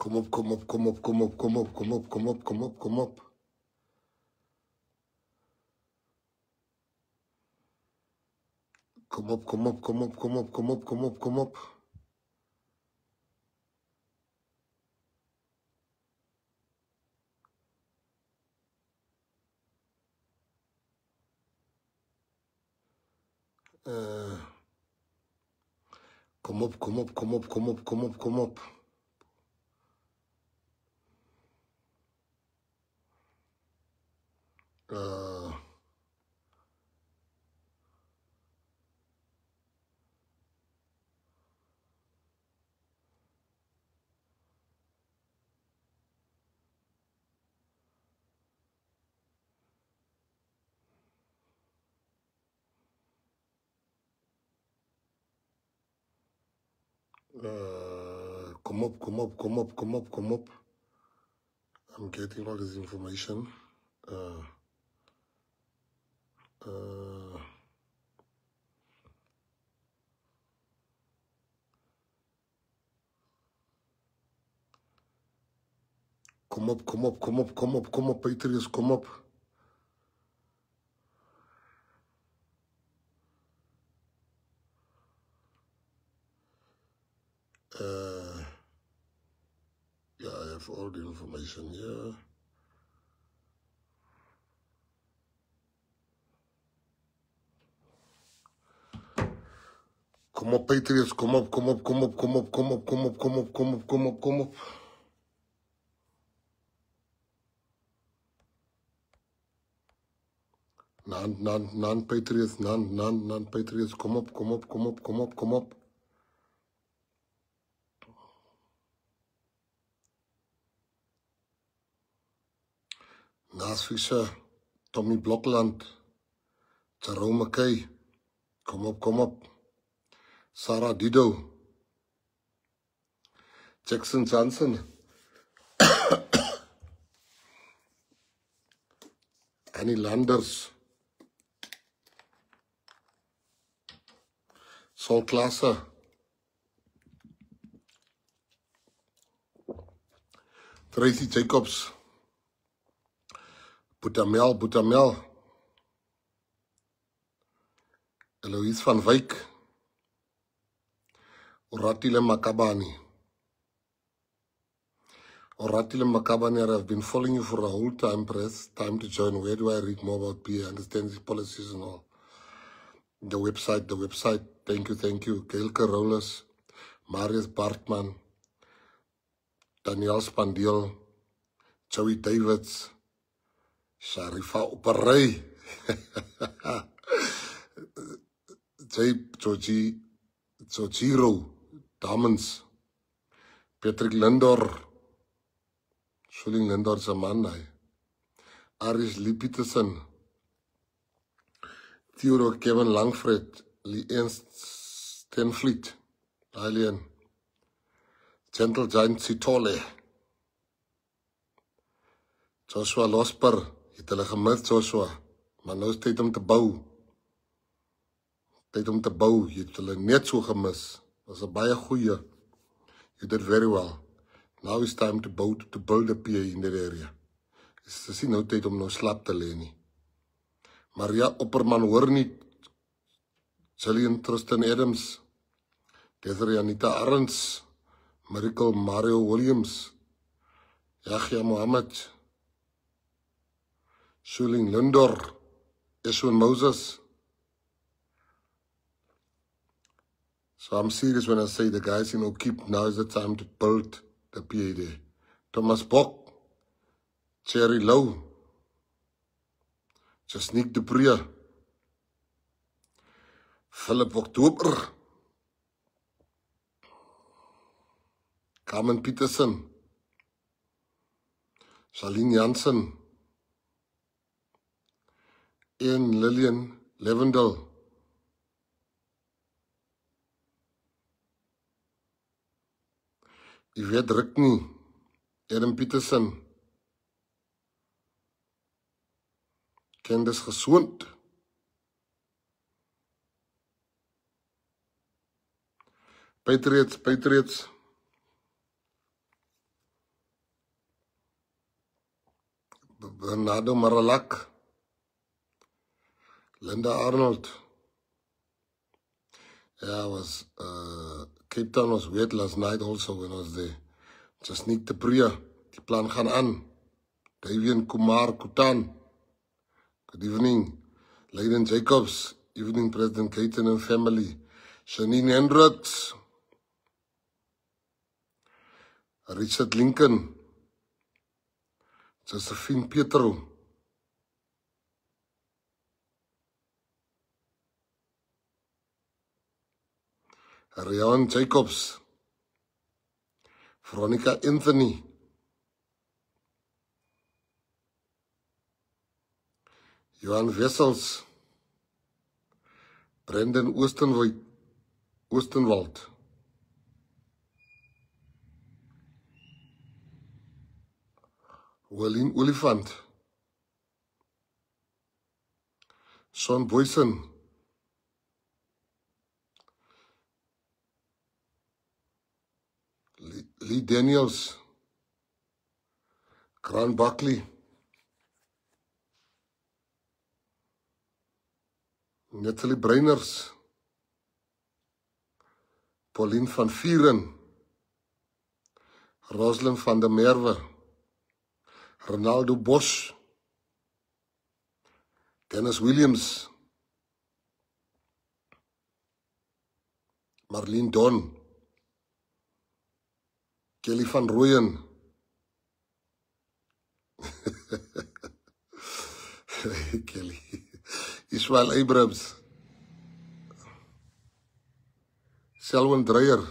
Kom op, kom op, kom op, kom op, kom op, kom op, kom op, kom op, kom op. Kom op, kom op, kom op, kom op, kom op, kom op, kom op. Kom op, kom op, kom op, kom op, kom op, kom op. Kom op, kom op, kom op, kom op, kom op. I'm getting all this information. Kom op, kom op, kom op, kom op, kom op, Patriots, kom op. Yeah, I have all the information here. Kom op, Patriots, kom op, kom op, kom op, kom op, kom op, kom op, kom op, kom op, kom op, kom op. Non Patriots, non Patriots, kom op, kom op, kom op, kom op, kom op. Nas Fischer, Tommy Blokland, Jerome McKay, kom op, kom op. Sarah Dido, Jackson Johnson, Annie Landers, Saul Klasse, Tracy Jacobs, Boetamel, Eloise van Wyk, Oratile Makabani. Oratile Makabani, I've been following you for a whole time, press. Time to join. Where do I read more about PA? Understand these policies and all. The website. Thank you. Gail Carolus, Marius Bartman, Daniel Spandeel, Joey Davids, Sharifa Operey, Georgiro Damens, Patrick Lindor, Schuling Lindor se man, Aris Lee Peterson, Theodore Kevin Langfred, Lee Ernst Stenvliet, Alien, Gentle Giant Sitole, Joshua Losper, het hulle gemis Joshua, maar nou is tyd om te bou. Tyd om te bou, jy het hulle net so gemis. Was 'n baie goeie. You did very well. Now it's time to build a PA in that area. Dit is nie nou tyd om nou slap te lê nie. Maria Opperman hoor nie. Jillian Tristan Adams, Desiree Anita Arends, Miracle Mario Williams, Yahya Mohammed, Schuling Lindor, Eshwin Moses. So I'm serious when I say the guys in O'Keefe, now is the time to build the PA there. Thomas Bok, Cherry Low, Jasnick Dupree, Philip October, Carmen Peterson, Charlene Jansen, Ian Lillian Levendel, Yvette Rickney, Adam Peterson, Candice Geswoond, Patriots, Bernardo Maralak, Linda Arnold. Yeah, I was, Cape Town was wet last night also when I was there. Jasniek de Priya, die plan gaan aan. Davian Kumar Kutan, good evening. Leiden Jacobs, evening President Keaton and family. Janine Hendricks, Richard Lincoln, Josephine Pietro, Rian Jacobs, Veronica Anthony, Johan Wessels, Brendan Oostenwald, Willeen Olifant, Sean Boyson, Lee Daniels, Grant Buckley, Natalie Breiners, Pauline van Vieren, Rosalind van der Merwe, Ronaldo Bosch, Dennis Williams, Marlene Don, Kelly van Rooyen, Kelly, Ismail Abrams, Selwyn Dreyer,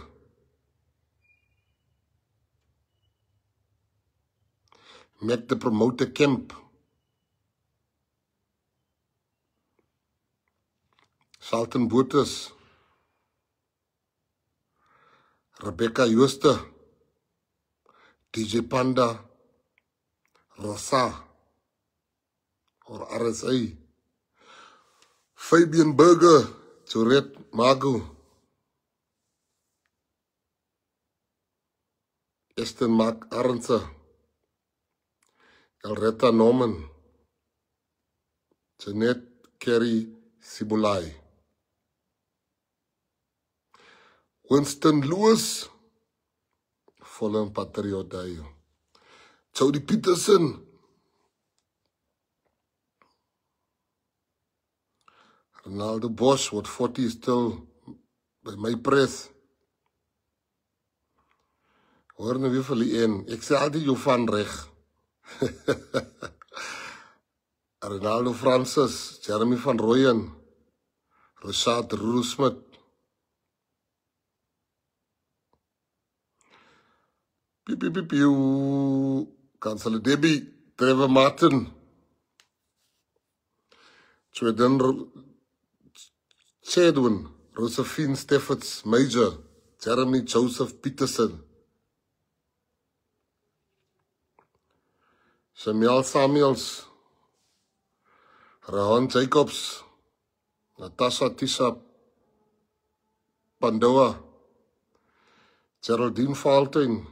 Mac the Promoter Kemp, Salton Botes, Rebecca Jooste, DJ Panda, Rosa, or RSA, Fabian Berger, Tourette Magu, Eston Mark Arnse, Elreta Norman, Jeanette Kerry Sibulai, Winston Lewis, Fallen Patriot Dayo, Jody Peterson, Ronaldo Bosch, what 40 is still by my press. Hoor nou weer vir die een, ek sê altyd jou van reg. Ronaldo Francis, Jeremy van Rooyen, Rashad Roosmit, Piu, Kansel Debbie, Trevor Martin, Sweden Chedwin, Josephine Steffens Major, Jeremy Joseph Peterson, Samuel Samuels, Rahan Jacobs, Natasha Tisha Pandoa, Geraldine Falting,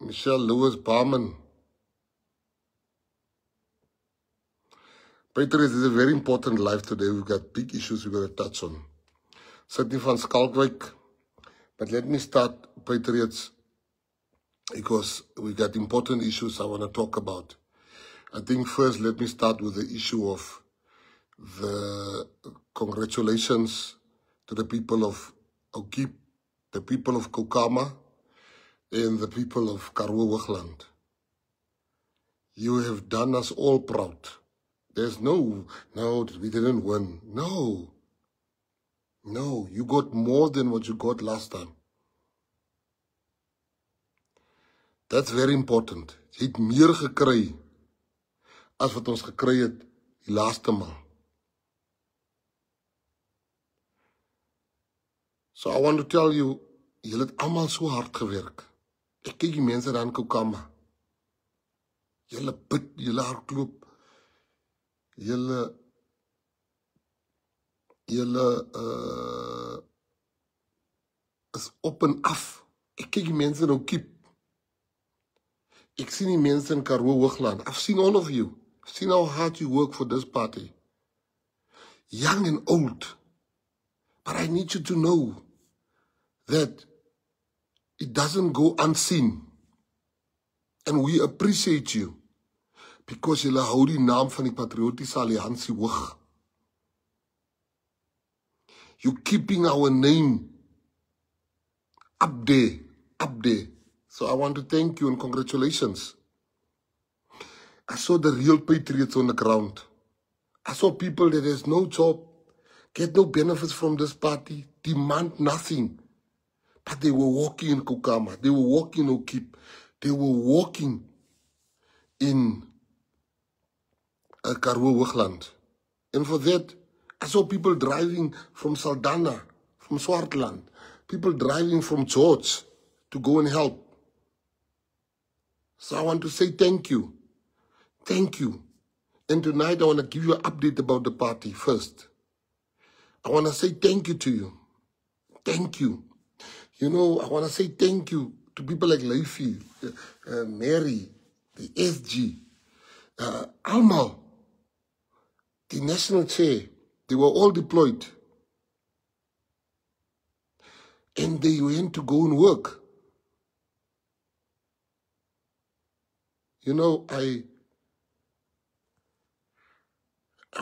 Michelle Lewis Barman. Patriots is a very important life today. We've got big issues we've got to touch on. Sydney van Skalkwyk. But let me start, Patriots, because we've got important issues I want to talk about. I think first, let me start with the issue of the congratulations to the people of Okiep, the people of Kokama, and the people of Karoo Hoogland. You have done us all proud. There's no, we didn't win. No, you got more than what you got last time. That's very important. Jy het meer gekry as wat ons gekry het die laaste maal. So I want to tell you, julle het almal so hard gewerk. Ek kyk die mense daar in Kokama. Julle bid, julle hardloop, julle is op en af. Ek kyk die mense in Okiep. Ek sien die mense in Karoo Hoogland. I've seen all of you. See how hard you work for this party. Young and old. But I need you to know that it doesn't go unseen. And we appreciate you. Because julle hou die naam van die Patriotiese Alliansie hoog. You're keeping our name up there, up there. So I want to thank you and congratulations. I saw the real patriots on the ground. I saw people that has no job, get no benefits from this party, demand nothing. But they were walking in Kukama, they were walking in Okip, they were walking in Karoo Hoogland. And for that, I saw people driving from Saldanha, from Swartland, people driving from George to go and help. So I want to say thank you. Thank you. And tonight I want to give you an update about the party first. I want to say thank you to you. Thank you. You know, I want to say thank you to people like Leify, Mary, the SG, Alma, the national chair. They were all deployed. And they went to go and work. You know, I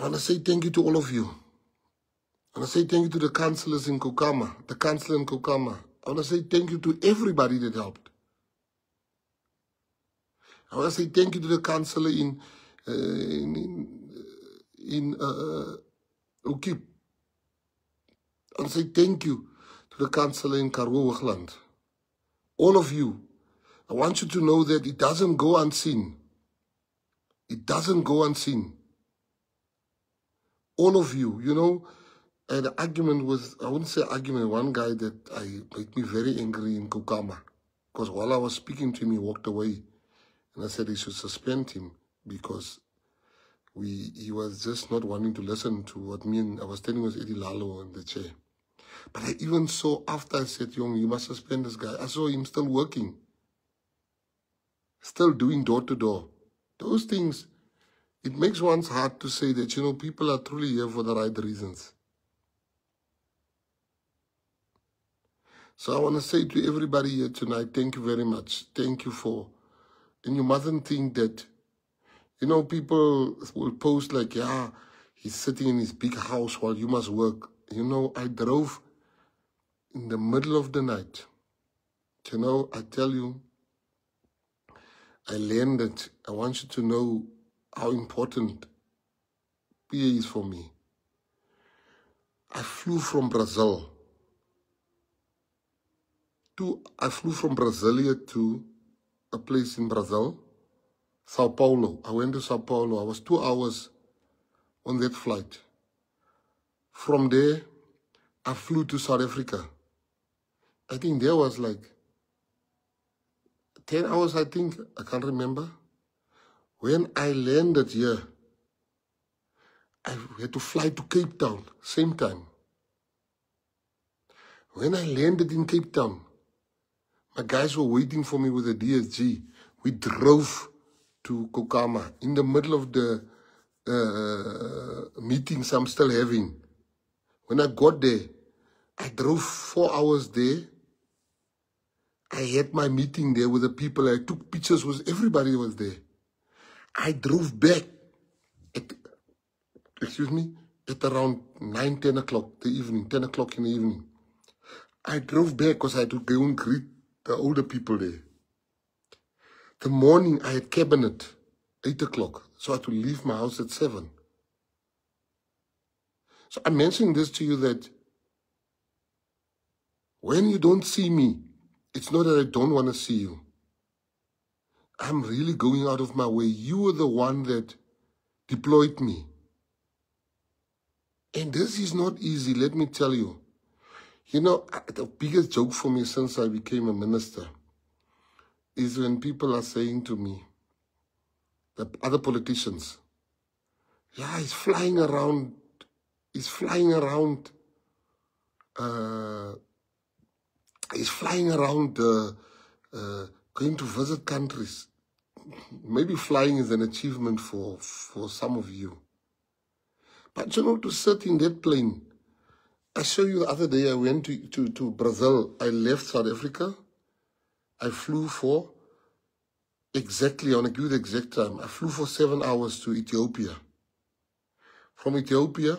want to say thank you to all of you. I want to say thank you to the councillors in Kukama, the councillor in Kukama. I want to say thank you to everybody that helped. I want to say thank you to the councillor in Okip. I want to say thank you to the councillor in Karoo Hoogland. All of you. I want you to know that it doesn't go unseen. It doesn't go unseen. All of you, you know, I had an argument with, I wouldn't say argument, one guy that made me very angry in Kukama. Because while I was speaking to him, he walked away. And I said he should suspend him because he was just not wanting to listen to what I was telling with Eddie Lalo in the chair. But I even saw after I said, Young, you must suspend this guy. I saw him still working. Still doing door to door. Those things, it makes one's heart to say that, you know, people are truly here for the right reasons. So I want to say to everybody here tonight, thank you very much. Thank you for, and you mustn't think that, you know, people will post like, yeah, he's sitting in his big house while you must work. You know, I drove in the middle of the night. You know, I tell you, I landed. I want you to know how important PA is for me. I flew from Brazil. I flew from Brasilia to a place in Brazil, Sao Paulo. I went to Sao Paulo. I was 2 hours on that flight. From there, I flew to South Africa. I think there was like 10 hours, I think. I can't remember. When I landed here, I had to fly to Cape Town, same time. When I landed in Cape Town, my guys were waiting for me with a DSG. We drove to Kukama in the middle of the meetings I'm still having. When I got there, I drove 4 hours there. I had my meeting there with the people. I took pictures with everybody was there. I drove back at, at around 9, 10 o'clock the evening, 10 o'clock in the evening. I drove back because I had to go and greet the older people there. The morning I had cabinet, 8 o'clock. So I had to leave my house at 7. So I'm mentioning this to you that when you don't see me, it's not that I don't want to see you. I'm really going out of my way. You were the one that deployed me. And this is not easy, let me tell you. You know, the biggest joke for me since I became a minister is when people are saying to me, the other politicians, yeah, he's flying around, going to visit countries. maybe flying is an achievement for some of you. But you know, to sit in that plane, I showed you the other day, I went to Brazil. I left South Africa. I flew for exactly, I want to give you the exact time. I flew for 7 hours to Ethiopia. From Ethiopia,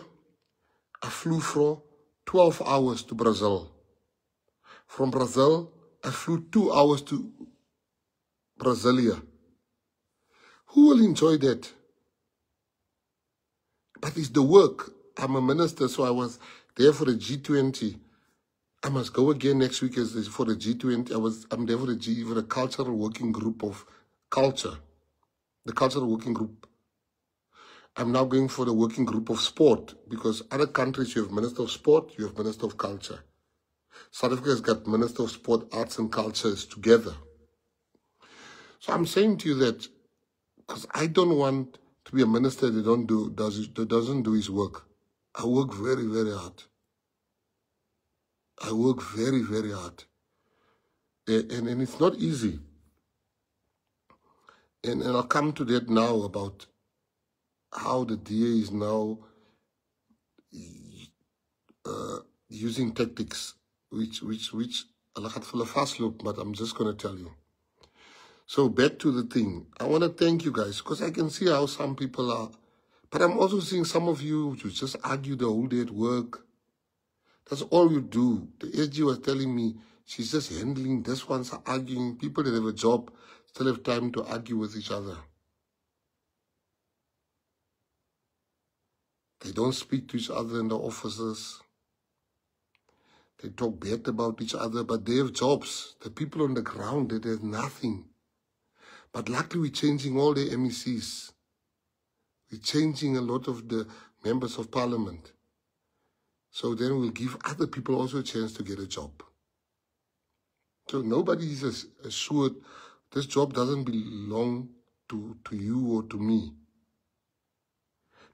I flew for 12 hours to Brazil. From Brazil, I flew 2 hours to Brasilia. Who will enjoy that? But it's the work. I'm a minister, so I was there for the G20. I must go again next week for the G20. I'm there for the cultural working group of culture. The cultural working group. I'm now going for the working group of sport, because other countries you have Minister of Sport, you have Minister of Culture. South Africa has got Minister of Sport, Arts and Cultures together. So I'm saying to you that, because I don't want to be a minister that doesn't do his work. I work very, very hard. I work very, very hard. And it's not easy. And I'll come to that now about how the DA is now using tactics, which I'll have to fast look, but I'm just going to tell you. So back to the thing. I want to thank you guys, because I can see how some people are. But I'm also seeing some of you just argue the whole day at work. That's all you do. The SG was telling me she's just handling this one's arguing. People that have a job still have time to argue with each other. They don't speak to each other in the offices. They talk bad about each other, but they have jobs. The people on the ground, that have nothing. But luckily we're changing all the MECs. We're changing a lot of the members of parliament. So then we'll give other people also a chance to get a job. So nobody is assured this job doesn't belong to you or to me.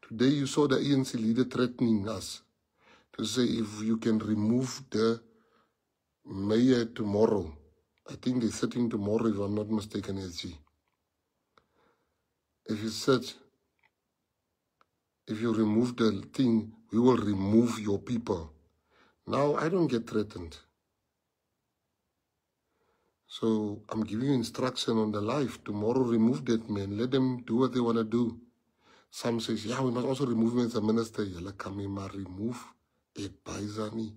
Today you saw the ANC leader threatening us to say if you can remove the mayor tomorrow. I think they're sitting tomorrow, if I'm not mistaken, SG. If you remove the thing, we will remove your people. Now, I don't get threatened. So, I'm giving you instruction on the life. Tomorrow, remove that man. Let them do what they want to do. Some says, yeah, we must also remove him as a minister. Remove it, Baizani.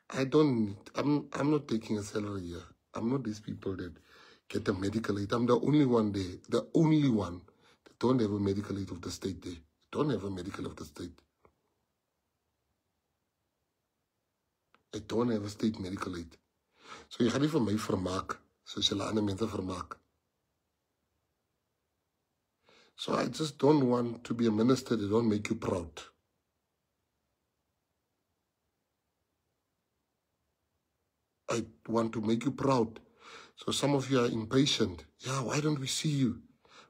I'm not taking a salary here. I'm not these people that get a medical aid. I'm the only one there. The only one that don't have a medical aid of the state there. Don't have a medical of the state. I don't have a state medical aid. So you gaan nie vir my vermaak, soos julle ander mense vermaak. So I just don't want to be a minister that don't make you proud. I want to make you proud. So some of you are impatient. Yeah, why don't we see you?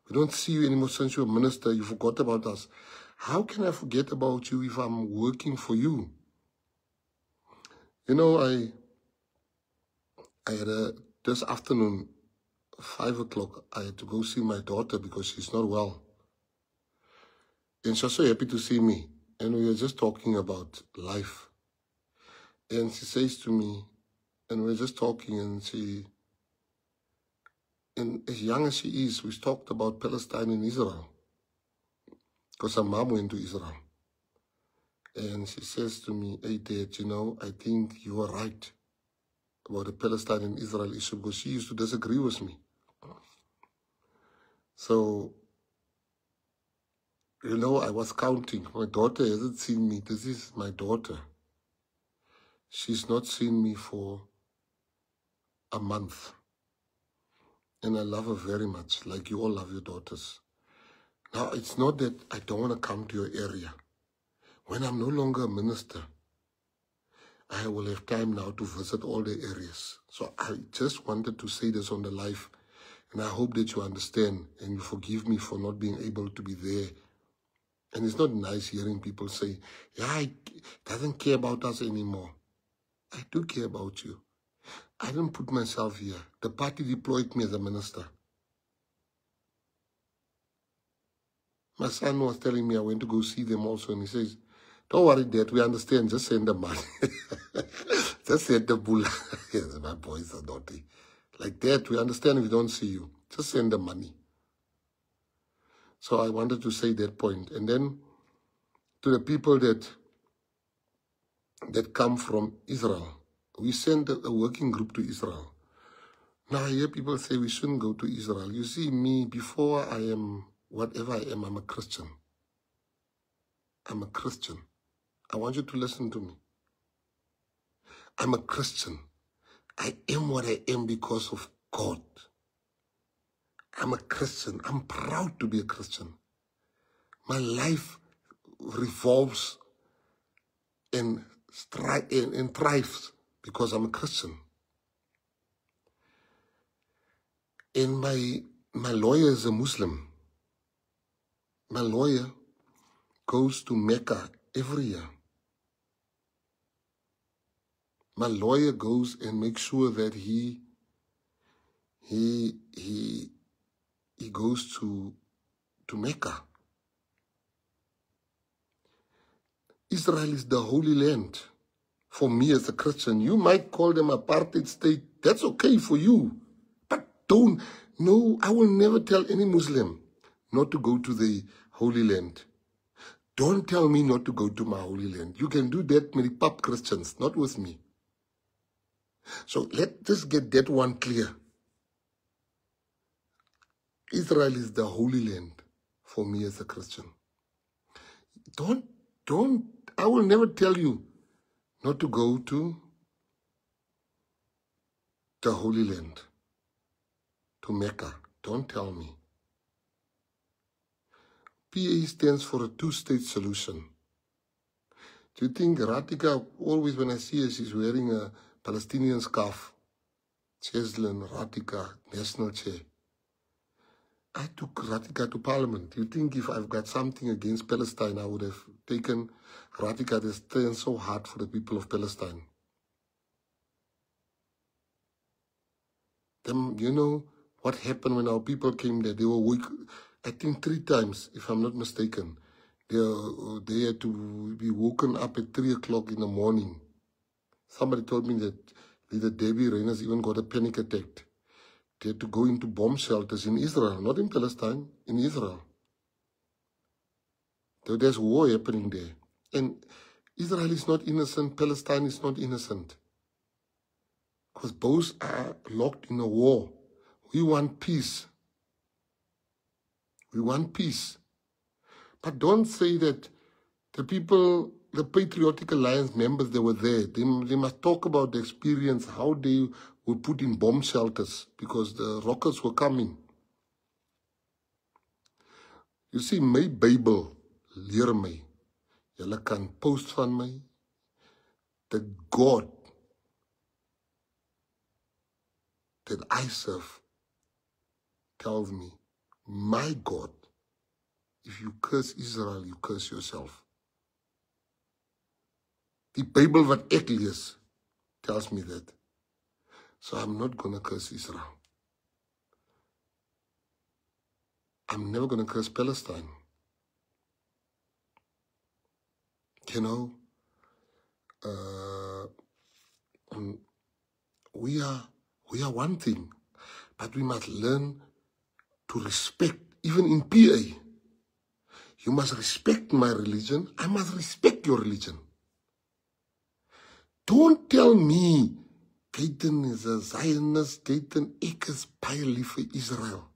We don't see you anymore since you're a minister. You forgot about us. How can I forget about you if I'm working for you? You know, I had this afternoon, 5 o'clock, I had to go see my daughter because she's not well. And she was so happy to see me. And we were just talking about life. And she says to me, and we were just talking, and as young as she is, we talked about Palestine and Israel. Because her mom went to Israel. And she says to me, hey, Dad, you know, I think you are right about the Palestine and Israel issue, because she used to disagree with me. So, you know, I was counting. My daughter hasn't seen me. This is my daughter. She's not seen me for a month. And I love her very much, like you all love your daughters. Now, it's not that I don't want to come to your area. When I'm no longer a minister, I will have time now to visit all the areas. So I just wanted to say this on the live, and I hope that you understand and you forgive me for not being able to be there. And it's not nice hearing people say, yeah, he doesn't care about us anymore. I do care about you. I didn't put myself here. The party deployed me as a minister. My son was telling me I went to go see them also, and he says, don't worry, Dad, we understand. Just send the money. Just send the bull. Yes, my boys are naughty. Like, Dad, we understand if we don't see you. Just send the money. So I wanted to say that point. And then to the people that come from Israel, we sent a working group to Israel. Now I hear people say we shouldn't go to Israel. You see, me, before I am whatever I am, I'm a Christian. I'm a Christian. I want you to listen to me. I'm a Christian. I am what I am because of God. I'm a Christian. I'm proud to be a Christian. My life revolves and thrives because I'm a Christian. And my lawyer is a Muslim. My lawyer goes to Mecca every year. My lawyer goes and makes sure that he goes to Mecca. Israel is the Holy Land. For me as a Christian, you might call them apartheid state. That's okay for you. But no, I will never tell any Muslim not to go to the Holy Land. Don't tell me not to go to my Holy Land. You can do that with the pub Christians, not with me. So let's get that one clear. Israel is the Holy Land for me as a Christian. I will never tell you not to go to the Holy Land, to Mecca. Don't tell me. PA stands for a two-state solution. Do you think Ratika, always when I see her, she's wearing a Palestinian scarf? Cheslin, Ratika, National Chair. I took Ratika to Parliament. Do you think if I've got something against Palestine, I would have taken Ratika to stand so hard for the people of Palestine? Then, you know what happened when our people came there? They were weak, I think 3 times, if I'm not mistaken. They had to be woken up at 3 o'clock in the morning. Somebody told me that Leader Debbie Reynolds even got a panic attack. They had to go into bomb shelters in Israel, not in Palestine, in Israel. So there's war happening there. And Israel is not innocent, Palestine is not innocent. Because both are locked in a war. We want peace. We want peace. But don't say that the people, the Patriotic Alliance members that were there, they must talk about the experience, how they were put in bomb shelters because the rockets were coming. You see, my Bible leer my. Julle kan post van my. The God that I serve tells me, my God, if you curse Israel, you curse yourself. The Bible wat ek lees tells me that. So I'm not going to curse Israel. I'm never going to curse Palestine. You know, we are one thing, but we must learn to respect, even in PA. You must respect my religion. I must respect your religion. Don't tell me, Gaten is a Zionist, Gaten, ek is baie lief vir Israel.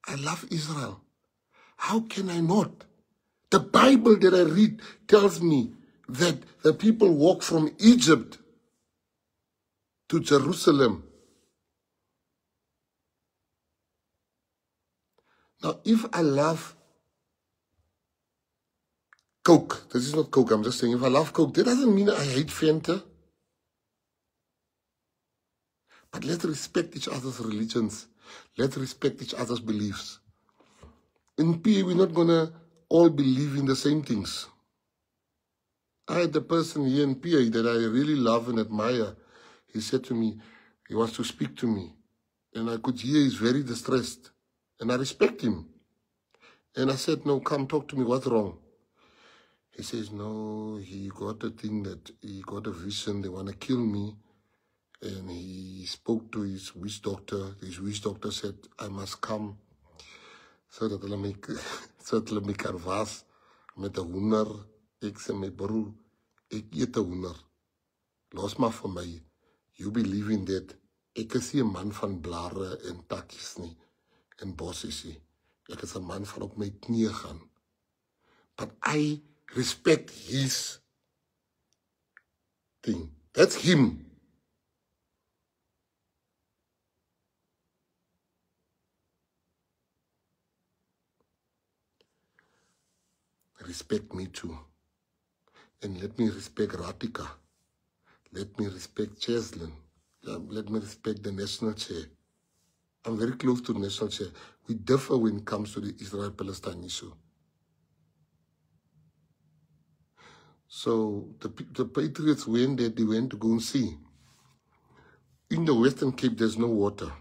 I love Israel. How can I not? The Bible that I read tells me that the people walk from Egypt to Jerusalem. Now, if I love Coke, this is not Coke, I'm just saying, if I love Coke, that doesn't mean I hate Fanta. But let's respect each other's religions. Let's respect each other's beliefs. In PA, we're not going to all believe in the same things. I had a person here in PA that I really love and admire. He said to me, he wants to speak to me. And I could hear he's very distressed. And I respect him. And I said, no, come talk to me, what's wrong? He says, no, he got a thing that he got a vision, they want to kill me. And he spoke to his witch doctor. His witch doctor said, I must come so that hulle my kan was met 'n hoender. Ek sê my broer, ek eet 'n hoender. Los maar vir my. You believe in that. Ek is nie 'n man van blare en takkies nie en bossies nie. Ek is 'n man van op my knieë gaan. But I respect his thing. That's him. Respect me too. And let me respect Ratika. Let me respect Cheslin. Let me respect the national chair. I'm very close to the national chair. We differ when it comes to the Israel-Palestine issue. So the Patriots went there, they went to go and see. In the Western Cape, there's no water.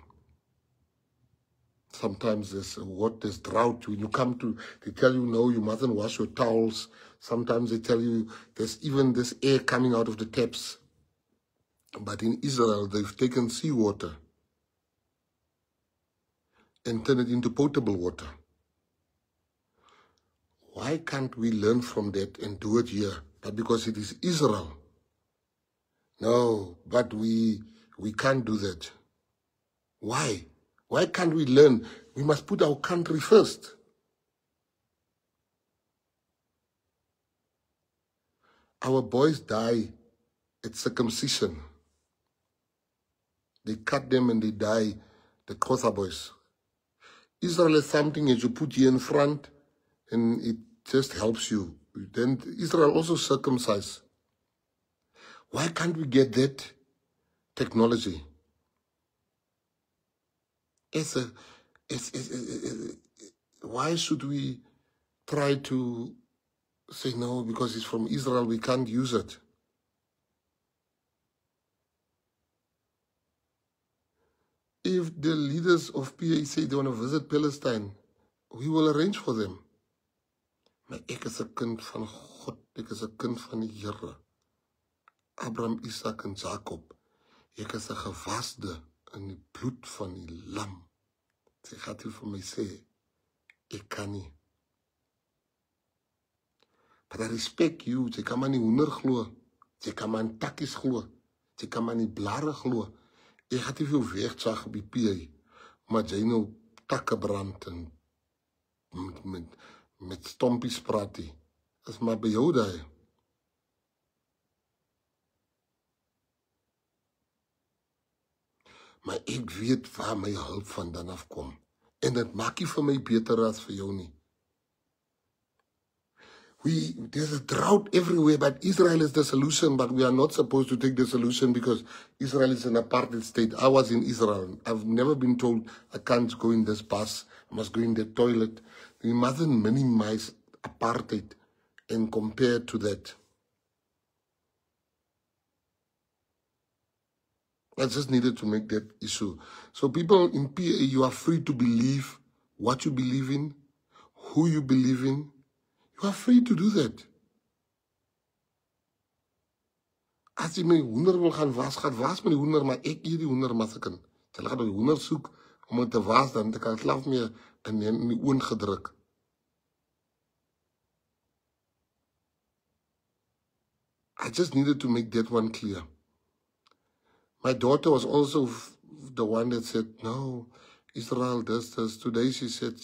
Sometimes there's drought. When you come to, they tell you, no, you mustn't wash your towels. Sometimes they tell you there's even this air coming out of the taps. But in Israel, they've taken seawater and turned it into potable water. Why can't we learn from that and do it here? But because it is Israel. No, but we can't do that. Why? Why can't we learn? We must put our country first. Our boys die at circumcision. They cut them and they die, the Xhosa boys. Israel is something that you put here in front and it just helps you. Then Israel also circumcise. Why can't we get that technology? Why should we try to say no, because it's from Israel, we can't use it? If the leaders of PA say they want to visit Palestine, we will arrange for them. Maar ek is 'n kind van God, ek is 'n kind van die Here. Abraham, Isaac en Jacob. Ek is 'n gewasde in die bloed van die lam. Sy gaat hier vir my sê, ek kan nie. But I respect you, jy kan maar nie hoender glo, jy kan maar in takkies glo, jy kan maar nie blare glo. Ek gaat nie veel weegzag op die PA, maar jy nou takke brand en met stompies praat die. Is maar by jou daai. Maar ek weet waar my hulp vandaan afkom. En dit maak nie vir my beter as vir jou nie. There's a drought everywhere, but Israel is the solution, but we are not supposed to take the solution because Israel is an apartheid state. I was in Israel. I've never been told I can't go in this bus, I must go in the toilet. We mustn't minimize apartheid and compare to that. I just needed to make that issue. So people in PA, you are free to believe what you believe in, who you believe in. You are free to do that. As jy my hoender wil gaan was met die hoender, maar ek eet die hoender massiken. Hulle gaan die hoender soek om het te was, dan kan het laf meer in die oon gedruk. I just needed to make that one clear. My daughter was also the one that said, no, Israel does this. Today she said,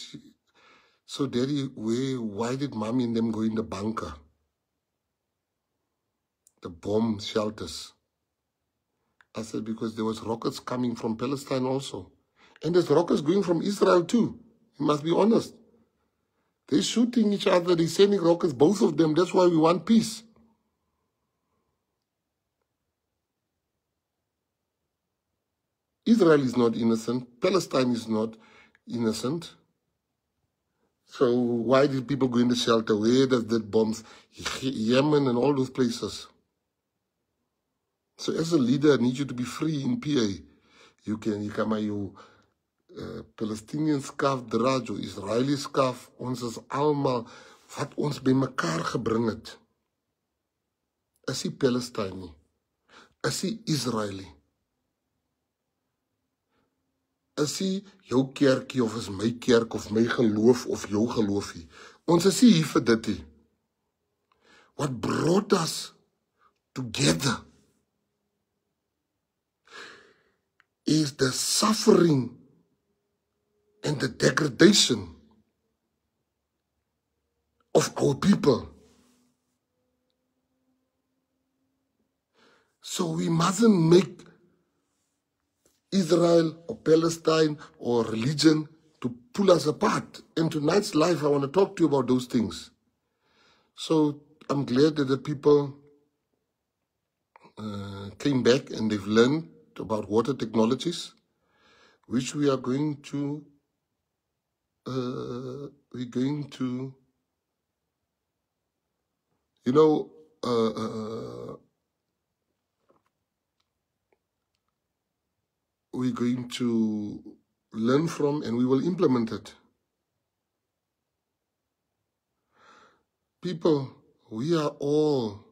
so Daddy, why did Mommy and them go in the bunker? The bomb shelters. I said, because there was rockets coming from Palestine also. And there's rockets going from Israel too. You must be honest. They're shooting each other, they're sending rockets, both of them. That's why we want peace. Israel is not innocent. Palestine is not innocent. So why did people go in the shelter? Where does that bombs? Yemen and all those places. So as a leader, I need you to be free in PA. You can Palestinian skaf drajo, Israeli skaf, ons is almal, wat ons by mekaar gebring het, is die Palestine nie, is die Israeli, is die jou kerkie, of is my kerk, of my geloof, of jou geloofie. Ons is nie hier vir dit nie. What brought us together is the suffering and the degradation of our people. So we mustn't make Israel or Palestine or religion to pull us apart. In tonight's life, I want to talk to you about those things. So I'm glad that the people came back and they've learned about water technologies, which we are going to we're going to learn from, and we will implement it. People, we are all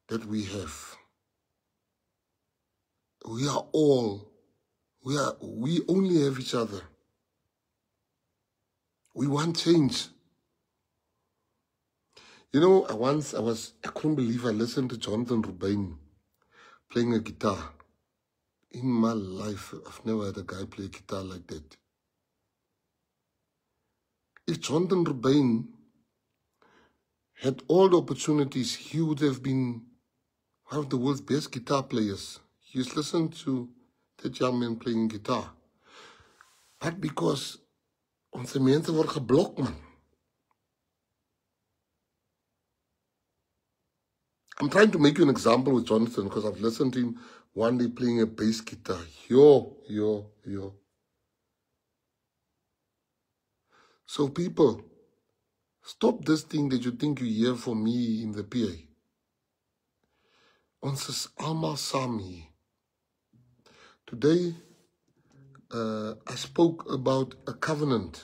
that we have. We are all. We only have each other. We want change. You know, I couldn't believe I listened to Jonathan Rubin playing a guitar. In my life, I've never had a guy play a guitar like that. If Jonathan Rubin had all the opportunities, he would have been one of the world's best guitar players. Just listen to that young man playing guitar. But because onze mense word geblok, man. I'm trying to make you an example with Jonathan because I've listened to him one day playing a bass guitar. Yo. So people, stop this thing that you think you hear from me in the PA. Ons is almal saam hier. Today, I spoke about a covenant.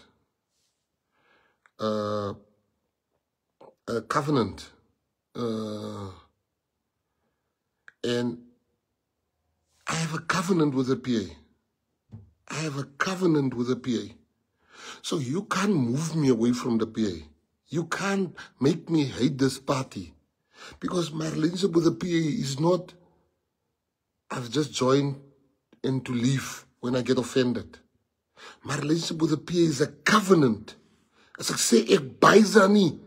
And I have a covenant with the PA. I have a covenant with the PA. So you can't move me away from the PA. You can't make me hate this party. Because my relationship with the PA is not, I've just joined and to leave when I get offended. My relationship with the PA is a covenant. As ek sê, ek bysa nie.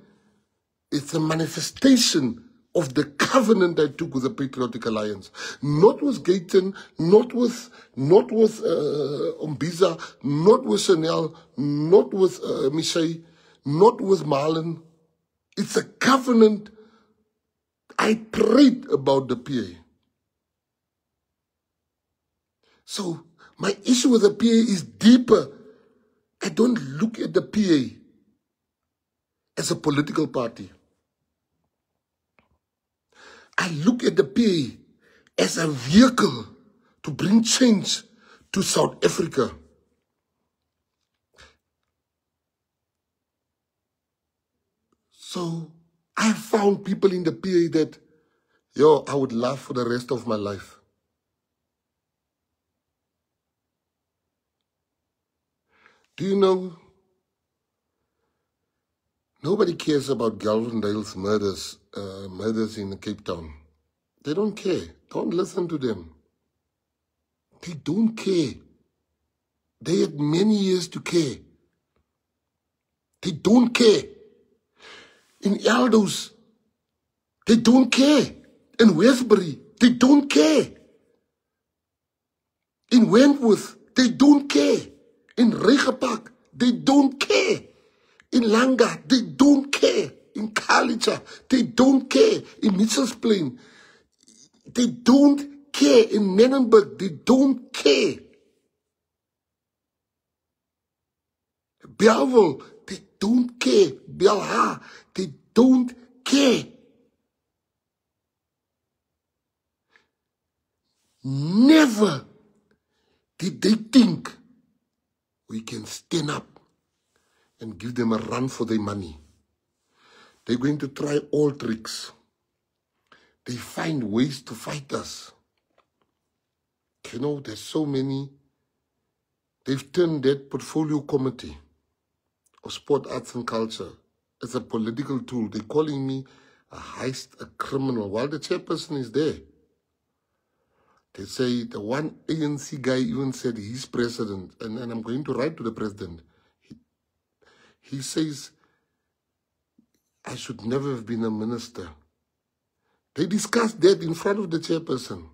It's a manifestation of the covenant I took with the Patriotic Alliance. Not with Gayton, not with Umbiza, not with Chanel, not with Michelle, not with Marlon. It's a covenant. I prayed about the PA. So my issue with the PA is deeper. I don't look at the PA as a political party. I look at the PA as a vehicle to bring change to South Africa. So I have found people in the PA that, I would love for the rest of my life. Do you know, nobody cares about Galvindale's murders in Cape Town. They don't care. Don't listen to them. They don't care. They had many years to care. They don't care. In Eldos, they don't care. In Westbury, they don't care. In Wentworth, they don't care. In Regenpark, they don't care. In Langa, they don't care. In Kalicha, they don't care. In Mitchell's Plain, they don't care. In Menenberg, they don't care. Bellville, they don't care. Belha, they don't care. Never Did they think we can stand up and give them a run for their money? They're going to try all tricks. They find ways to fight us. You know, there's so many. They've turned that portfolio committee of sport, arts and culture as a political tool. They're calling me a heist, a criminal, while the chairperson is there. They say the one ANC guy even said he's president, and I'm going to write to the president. He says, I should never have been a minister. They discussed that in front of the chairperson,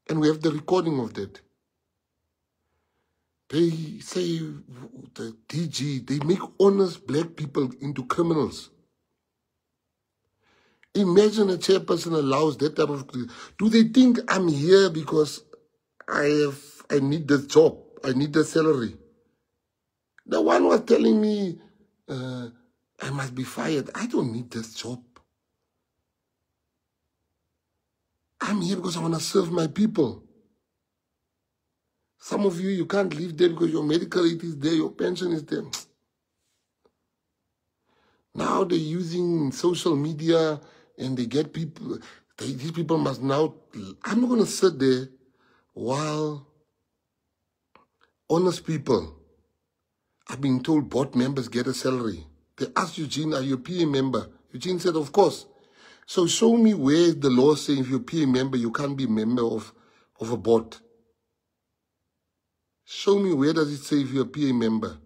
and we have the recording of that. They say, the DG, they make honest black people into criminals. Imagine a chairperson allows that type of... Do they think I'm here because I need this job, I need the salary? The one was telling me, I must be fired. I don't need this job. I'm here because I want to serve my people. Some of you can't live there because your medical aid is there, your pension is there. Now they're using social media and they get people, these people must now, I'm not going to sit there while honest people are being told board members get a salary. They asked Eugene, are you a PA member? Eugene said, of course. So show me where the law says if you're a PA member, you can't be a member of a board. Show me where does it say if you're a PA member.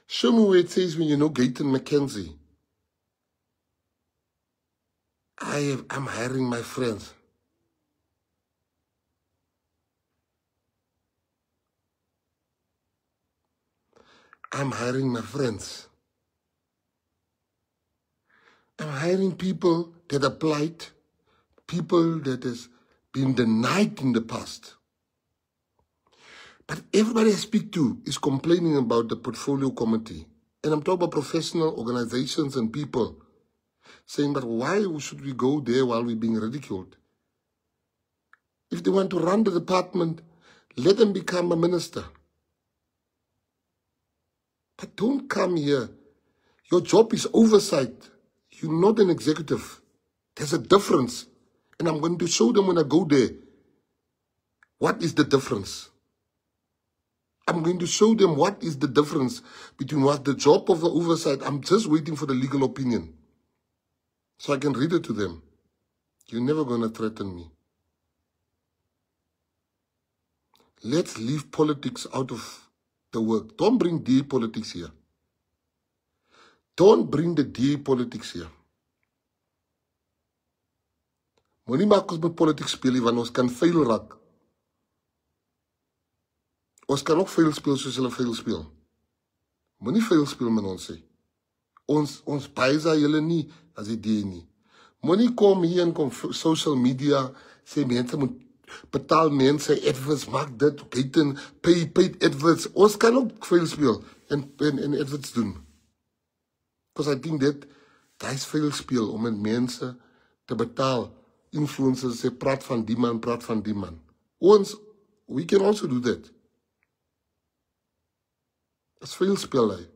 Show me where it says when you know Gayton McKenzie. I'm hiring my friends. I'm hiring my friends. I'm hiring people that applied, people that has been denied in the past. But everybody I speak to is complaining about the portfolio committee. And I'm talking about professional organizations and people saying, but why should we go there while we're being ridiculed? If they want to run the department, let them become a minister. But don't come here. Your job is oversight. You're not an executive. There's a difference. And I'm going to show them when I go there. What is the difference? I'm going to show them what is the difference between what the job of the oversight. I'm just waiting for the legal opinion so I can read it to them. You're never going to threaten me. Let's leave politics out of the work. Don't bring DA politics here. Don't bring the DA politics here. Moenie maak ons met politics speel, want ons kan veel raak. Ons kan ook veel speel soos hulle veel speel. Moenie veel speel met ons sê. Ons baisa julle nie as die DA nie. Moenie kom hier en kom social media sê mense moet betaal mense adverts, maak dit, Gayton, paid adverts. Ons kan ook veel speel en adverts doen. Because I think that is veel speel om met mense te betaal. Influencers sê praat van die man, praat van die man. We can also do that. That's veel speel hy.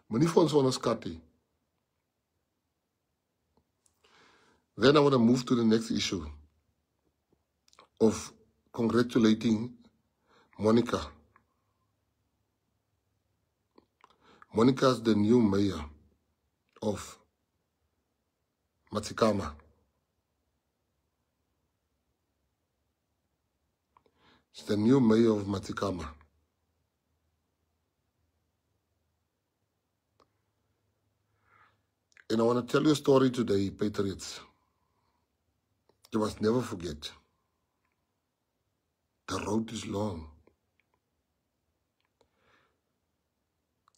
Moenie vir ons onderskat nie. Then I want to move to the next issue of congratulating Monica. Monica is the new mayor of Matsikama. She's the new mayor of Matsikama. And I want to tell you a story today, Patriots. You must never forget. The road is long.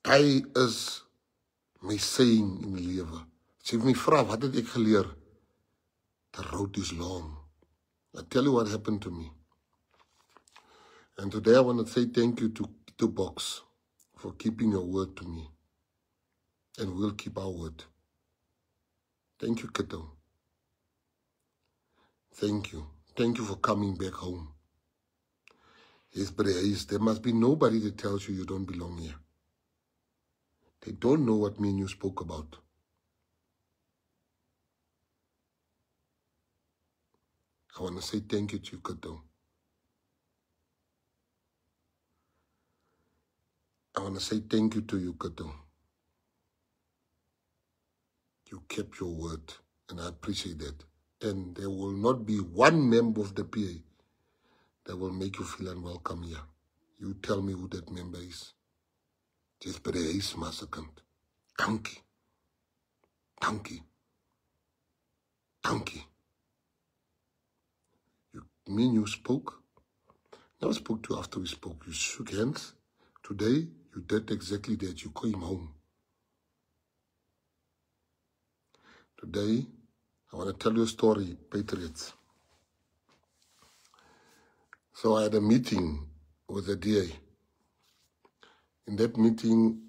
Hy is my saying in my lewe. As jy my vra, wat het ek geleer? The road is long. I tell you what happened to me. And today I want to say thank you to Kito Box for keeping your word to me. And we'll keep our word. Thank you, Kito. Thank you. Thank you for coming back home. Yes, but there must be nobody that tells you you don't belong here. They don't know what me and you spoke about. I want to say thank you to you, Kato. I want to say thank you to you, Kato. You kept your word, and I appreciate that. And there will not be one member of the PA that will make you feel unwelcome here. You tell me who that member is. Just by the ace, my second. Thank you. Thank you. Thank you. Me and you spoke. Never spoke to you after we spoke. You shook hands. Today, you did exactly that. You came home. Today, I want to tell you a story, Patriots. So I had a meeting with the DA. In that meeting,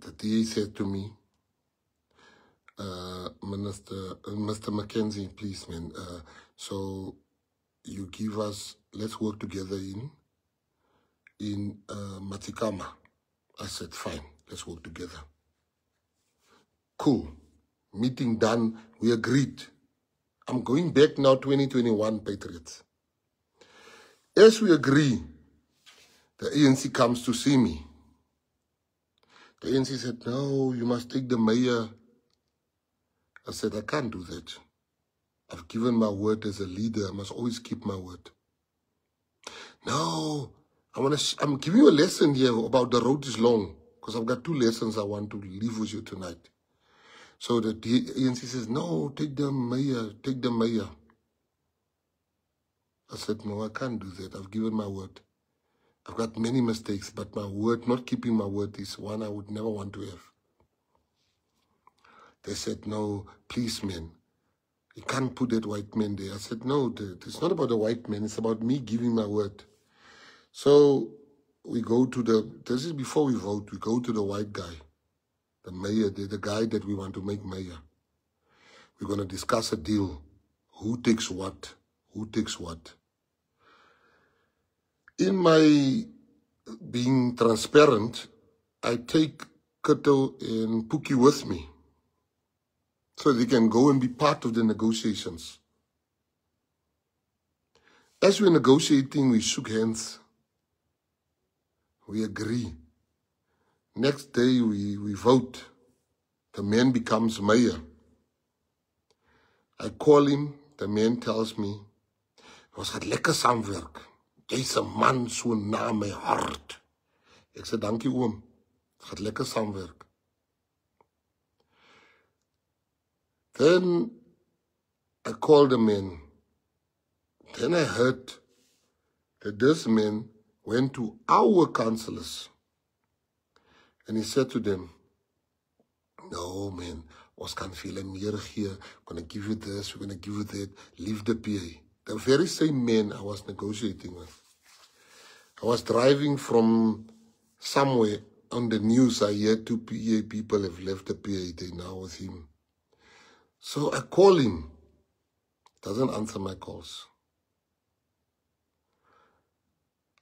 the DA said to me, Mr. Mackenzie, please, man, so you give us, let's work together in Matikama. I said, fine, let's work together. Cool. Meeting done, we agreed. I'm going back now, 2021, Patriots. As we agree, the ANC comes to see me. The ANC said, no, you must take the mayor. I said, I can't do that. I've given my word as a leader. I must always keep my word. No, I'm giving you a lesson here about the road is long, because I've got 2 lessons I want to leave with you tonight. So the ANC says, no, take the mayor, take the mayor. I said, no, I can't do that. I've given my word. I've got many mistakes, but my word, not keeping my word, is one I would never want to have. They said, no, please, man, you can't put that white man there. I said, no, it's not about the white man. It's about me giving my word. So we go to this is before we vote, we go to the white guy, the mayor, the guy that we want to make mayor. We're going to discuss a deal. Who takes what? Who takes what? In my being transparent, I take Kato and Pookie with me so they can go and be part of the negotiations. As we're negotiating, we shook hands. We agree. Next day, we vote. The man becomes mayor. I call him. The man tells me, ons gaat lekker saamwerk. Jy's 'n man so na my hart. Ek sê, dankie oom. Ons gaat lekker saamwerk. Then I called the man. Then I heard that this man went to our councillors and he said to them, no, man, ons kan veel meer gee. We're going to give you this, we're going to give you that. Leave the PA. The very same man I was negotiating with. I was driving from somewhere on the news. I heard 2 PA people have left the PA. They now with him. So I call him. Doesn't answer my calls.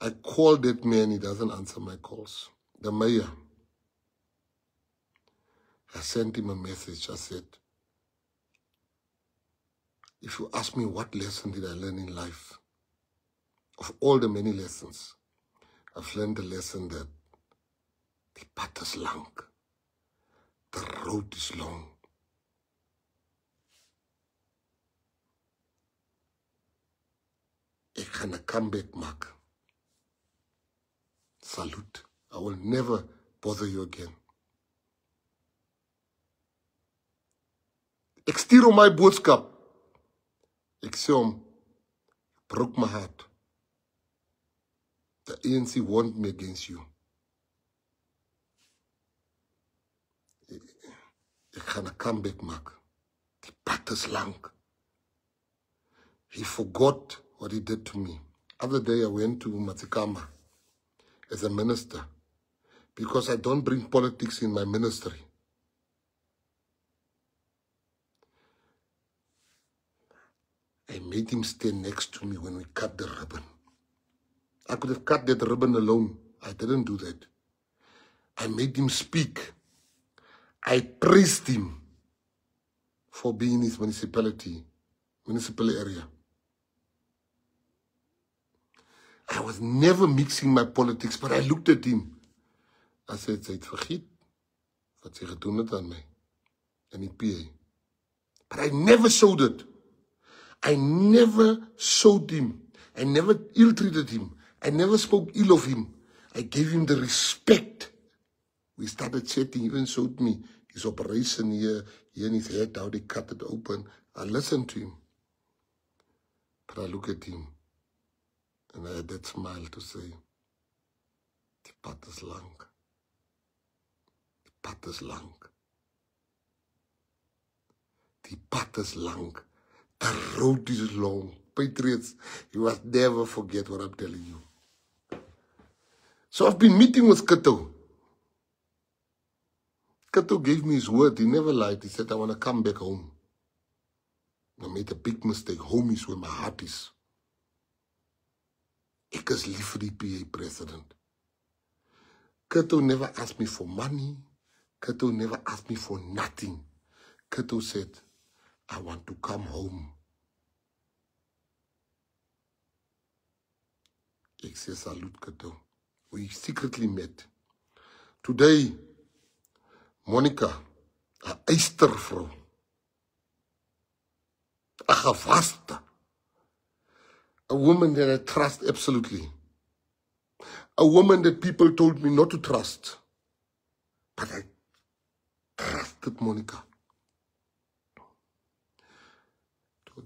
I call that man. He doesn't answer my calls. The mayor. I sent him a message. I said, if you ask me what lesson did I learn in life, of all the many lessons, I've learned the lesson that the path is long, the road is long. Ek gaan 'n comeback maak. Salute. I will never bother you again. Ek stuur hom my boodskap. Ek sê hom, broke my heart. The ANC warned me against you. Ek gaan 'n comeback maak. Die pad is lang. He forgot what he did to me. Other day I went to Matikama as a minister because I don't bring politics in my ministry. I made him stand next to me when we cut the ribbon. I could have cut that ribbon alone. I didn't do that. I made him speak. I praised him for being in his municipal area. I was never mixing my politics, but I looked at him. I said, sy het vergeet wat sy gedoen het aan my in die PA. But I never showed it. I never showed him. I never ill-treated him. I never spoke ill of him. I gave him the respect. We started chatting, he even showed me his operation here in his head, how they cut it open. I listened to him. But I look at him, and I had that smile to say, die pad is lang. Die pad is lang. Die pad is lang. The road is long. Patriots, you must never forget what I'm telling you. So I've been meeting with Kato. Kato gave me his word. He never lied. He said, I want to come back home. I made a big mistake. Home is where my heart is. Ek is lief vir die PA president. Kato never asked me for money. Kato never asked me for nothing. Kato said, I want to come home. Ek sê salute Kato. We secretly met. Today, Monica, a eystervrou, a gevaste, a woman that I trust absolutely, a woman that people told me not to trust, but I trusted Monica.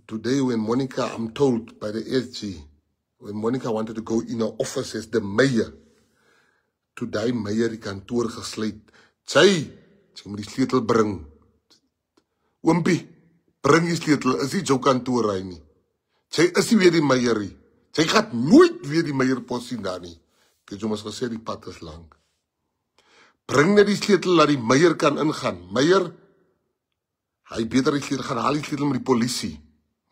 Today when Monica, I'm told by the SG, when Monica wanted to go in her office as the mayor, toe die mayor die kantoor gesluit, sy moet die sleutel bring. Oompie, bring die sleutel, is nie jou kantoor hy nie. Sy is nie weer die mayor nie. Sy gaat nooit weer die mayor pos sien daar nie. Ek het soms gesê die pad is lang. Bring net die sleutel dat die mayor kan ingaan. Mayor, hy beter die sleutel gaan haal die sleutel met die polisie.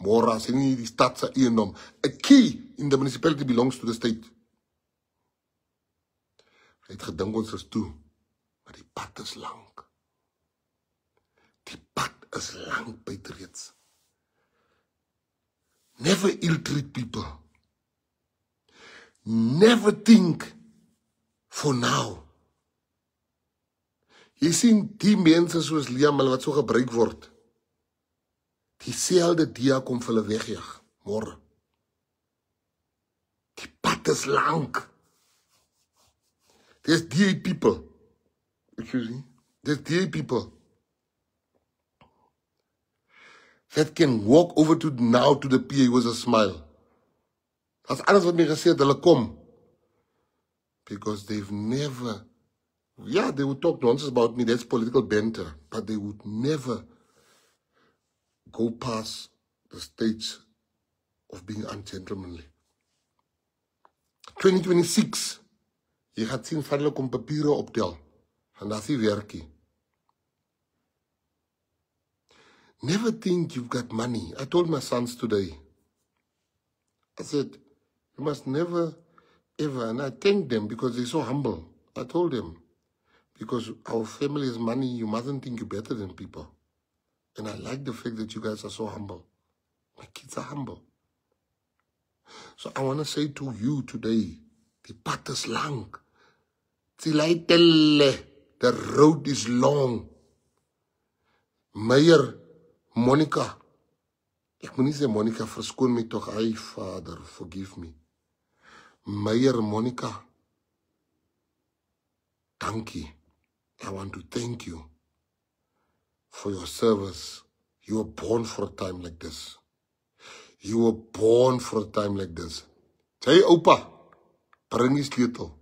Môre as nie die stad se eiendom. A key in the municipality belongs to the state. Hy het gedink ons is toe, maar die pad is lang. Die pad is lang, patriots. Never ill-treat people. Never think for now. Jy sien die mense soos Liam wat so gebruik word. Dieselfde dia kom vir hulle wegjag, môre. Die pad is lang. There's DA people. Excuse me. There's DA people that can walk over to now to the PA with a smile. As alles wat my gesê het, hulle kom. Because they've never, yeah, they would talk nonsense about me, that's political banter, but they would never go past the stage of being ungentlemanly. 2026, jy gaat sien van hulle kom papiere optel, en dat is die werkie. Never think you've got money. I told my sons today, I said, you must never, ever, and I thanked them because they're so humble. I told them, because our family is money, you mustn't think you're better than people. And I like the fact that you guys are so humble. My kids are humble. So I want to say to you today, die pad is lang. The road is long. Mayor, Monica. Ek moet nie sê Monica, verskoon my toch. Ay, Vader, forgive me. Mayor, Monica. Dankie. I want to thank you for your service. You were born for a time like this. You were born for a time like this. Sy oupa, bring die sleutel.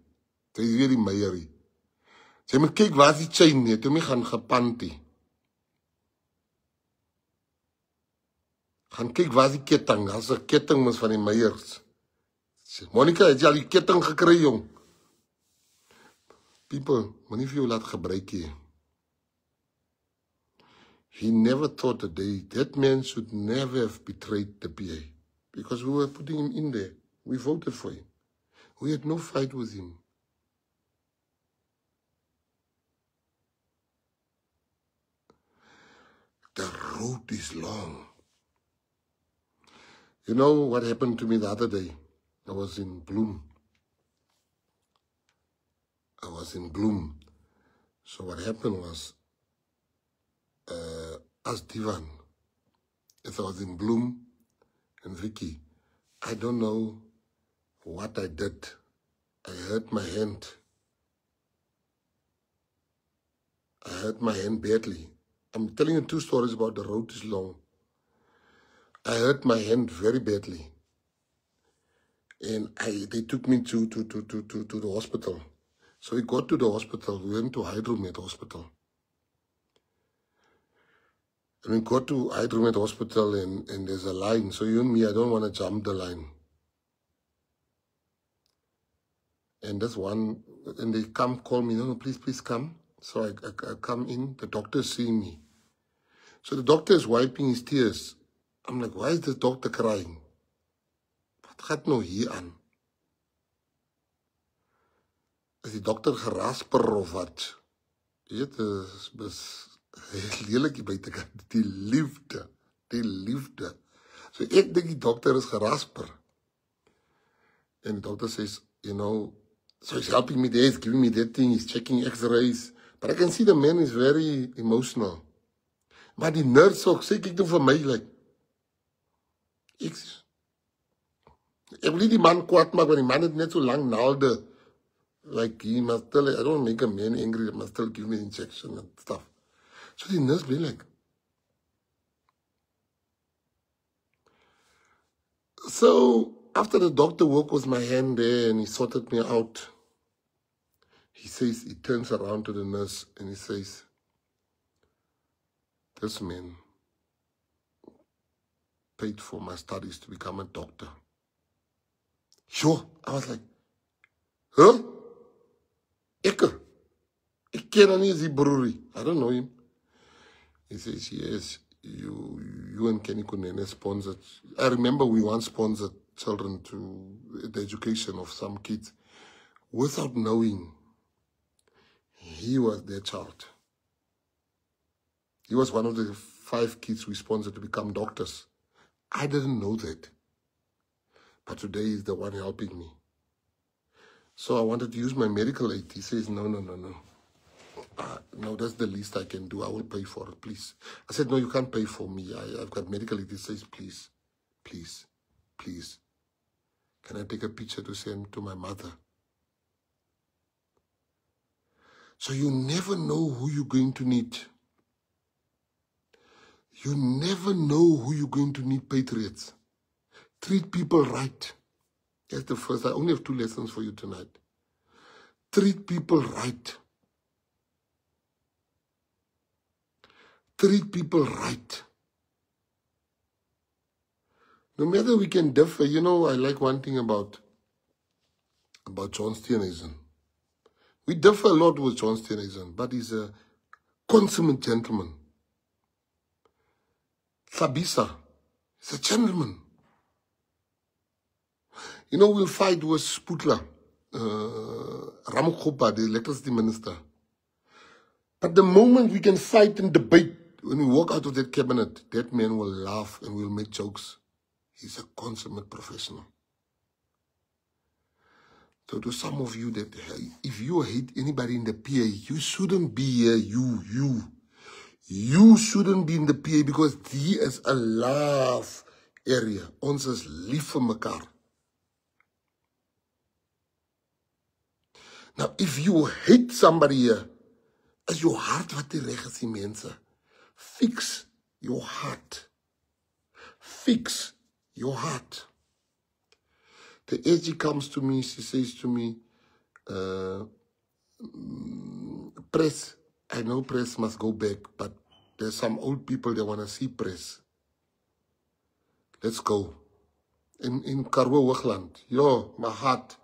Sy is weer die meierie. Sy moet kyk waar is die chain nie, toe my gaan gepantie. Gaan kyk waar is die ketting, as die ketting is van die meiers. Monica, het jy al die ketting gekry, jong? People, moet nie vir jou laat gebruik hier. He never thought a day that man should never have betrayed the PA because we were putting him in there. We voted for him. We had no fight with him. The road is long. You know what happened to me the other day? I was in Bloem. So what happened was, as Divan, as I was in Bloem and Vicky, I don't know what I did. I hurt my hand. I hurt my hand badly. I'm telling you 2 stories about the road is long. I hurt my hand very badly. And they took me to the hospital. So we got to the hospital. We went to Hydromed Hospital. And we got to Hydromed Hospital and there's a line. So you and me, I don't want to jump the line. And this one, and they call me, no, please come. So I come in, the doctor's seeing me. So the doctor is wiping his tears. I'm like, why is this doctor crying? Wat gaat nou hier aan? Is die dokter gerasper of wat? Jy weet, is lelijk buitenkant. Die liefde. So ek dink die dokter is gerasper. And the doctor says, you know, so he's helping me there, he's giving me that thing, he's checking x-rays. But I can see the man is very emotional. Maar die nurse ook, sê kyk nou vir my, like, ek wil nie die man kwaad maak, want die man het net so lang naalde. Like, he must tell, I don't make a man angry, he must still give me injection and stuff. So the nurse be like, so after the doctor worked with my hand there and he sorted me out, he says, he turns around to the nurse and he says, this man paid for my studies to become a doctor. Sure. I was like, huh? Ek ken hom nie, is die broerie. I don't know him. He says, yes, you and Kenny Kunene sponsored. I remember we once sponsored children to the education of some kids without knowing he was their child. He was one of the 5 kids we sponsored to become doctors. I didn't know that. But today he's the one helping me. So I wanted to use my medical aid. He says, no. No, that's the least I can do. I will pay for it, please. I said, no, you can't pay for me. I've got medical aid. He says, please. Can I take a picture to send to my mother? So you never know who you're going to need. You never know who you're going to need, patriots. Treat people right. That's the first. I only have 2 lessons for you tonight. Treat people right. Treat people right. No matter we can differ, you know, I like one thing about John Steenhuisen. We differ a lot with John Steenhuisen, but he's a consummate gentleman. Sabisa, he's a gentleman. You know, we'll fight with Sputla, Ramokgopa, the electricity minister. But the moment we can fight and debate, when we walk out of that cabinet, that man will laugh and will make jokes. He's a consummate professional. So to some of you that, if you hate anybody in the PA, you shouldn't be here, You shouldn't be in the PA because hier is a love area. Ons is lief vir mekaar. Now, if you hate somebody here, is your heart wat die reg is, die mense. Fix your heart. Fix your heart. The AG comes to me, she says to me, Press, I know Press must go back, but there's some old people that want to see Press. Let's go. In Karoo Hoogland, yo, my heart.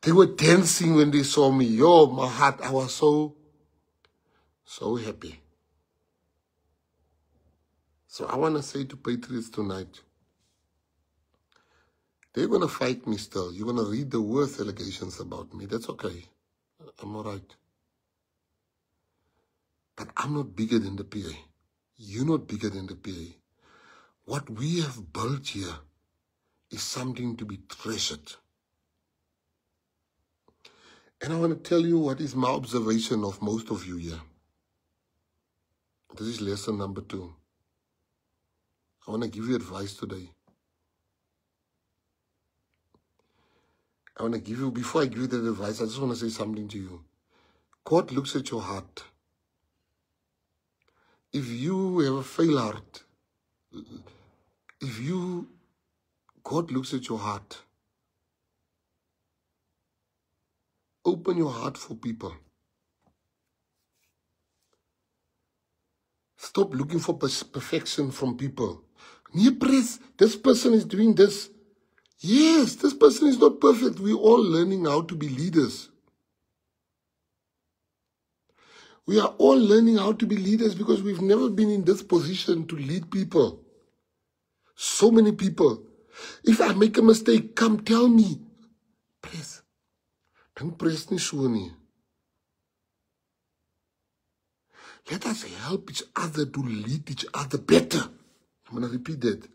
They were dancing when they saw me. Yo, my heart, I was so happy. So I want to say to patriots tonight, They're going to fight me still. You're going to read the worst allegations about me. That's okay. I'm all right. But I'm not bigger than the PA. You're not bigger than the PA. What we have built here is something to be treasured. And I want to tell you what is my observation of most of you here. This is lesson number 2. I want to give you advice today. I want to give you, before I give you that advice, I just want to say something to you. God looks at your heart. If you have a fail heart, God looks at your heart. Open your heart for people. Stop looking for perfection from people. Press, this person is doing this. Yes, this person is not perfect. We're all learning how to be leaders. We are all learning how to be leaders because we've never been in this position to lead people. So many people. If I make a mistake, come tell me. Press. Don't press nie so nie. Let us help each other to lead each other better. I'm going to repeat that.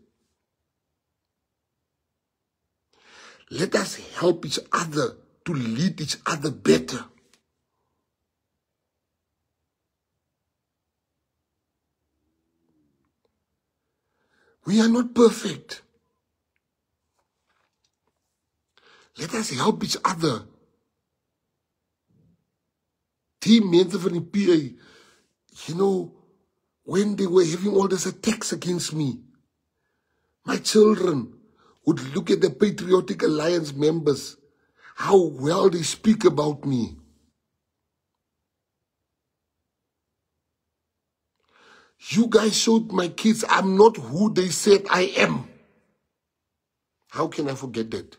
Let us help each other to lead each other better. We are not perfect. Let us help each other. Die mense van die PA, you know, when they were having all this attacks against me, my children would look at the Patriotic Alliance members, how well they speak about me. You guys showed my kids I'm not who they said I am. How can I forget that?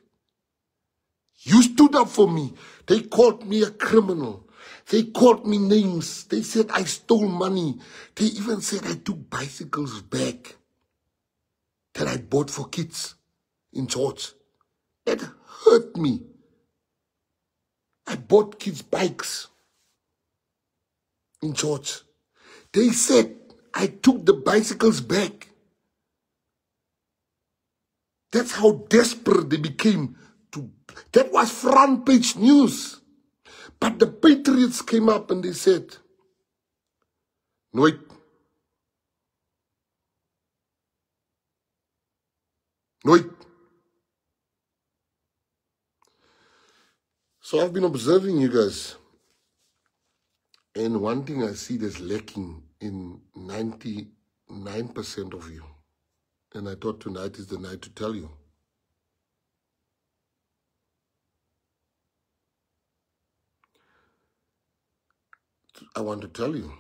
You stood up for me. They called me a criminal. They called me names. They said I stole money. They even said I took bicycles back that I bought for kids in church. That hurt me. I bought kids bikes in church. They said I took the bicycles back. That's how desperate they became. That was front page news. But the Patriots came up and they said, Nooit. Nooit. So I've been observing you guys. And one thing I see that's lacking in 99% of you. And I thought tonight is the night to tell you. I want to tell you.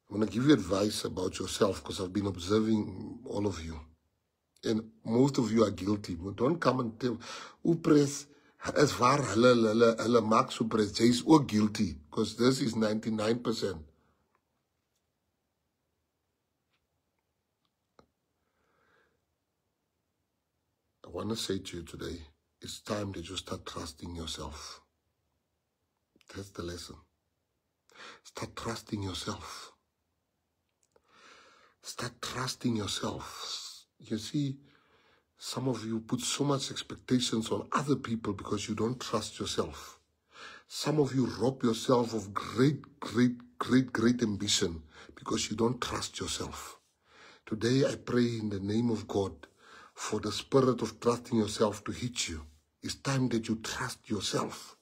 I want to give you advice about yourself because I've been observing all of you. And most of you are guilty. But don't come and tell, Upres, as waar hulle maak so pres, jy's ook guilty. Because this is 99%. I want to say to you today, it's time that you start trusting yourself. That's the lesson. Start trusting yourself. Start trusting yourself. You see, some of you put so much expectations on other people because you don't trust yourself. Some of you rob yourself of great ambition because you don't trust yourself. Today I pray in the name of God for the spirit of trusting yourself to hit you. It's time that you trust yourself.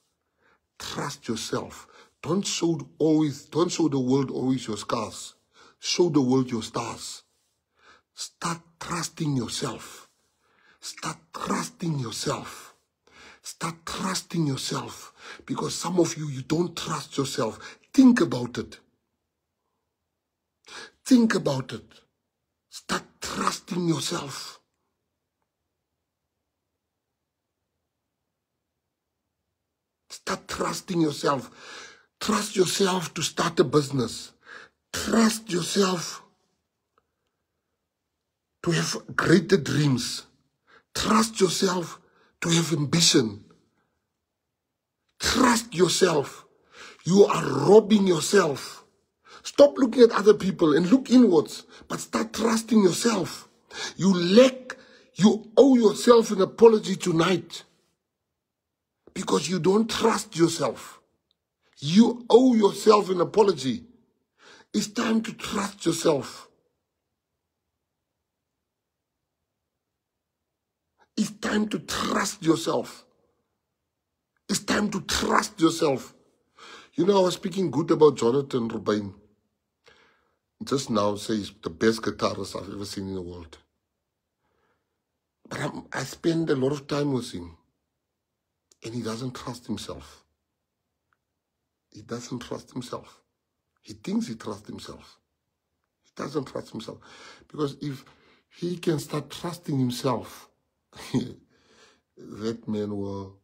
Trust yourself. Don't show the world always your scars. Show the world your stars. Start trusting yourself. Start trusting yourself. Start trusting yourself. Because some of you don't trust yourself. Think about it. Think about it. Start trusting yourself. Start trusting yourself. Trust yourself to start a business. Trust yourself to have greater dreams. Trust yourself to have ambition. Trust yourself. You are robbing yourself. Stop looking at other people and look inwards, but start trusting yourself. You owe yourself an apology tonight because you don't trust yourself. You owe yourself an apology. It's time to trust yourself. It's time to trust yourself. It's time to trust yourself. You know, I was speaking good about Jonathan Rubin. Just now says the best guitarist I've ever seen in the world. But I spend a lot of time with him. And he doesn't trust himself. He doesn't trust himself. He thinks he trusts himself. He doesn't trust himself. Because if he can start trusting himself, that man will,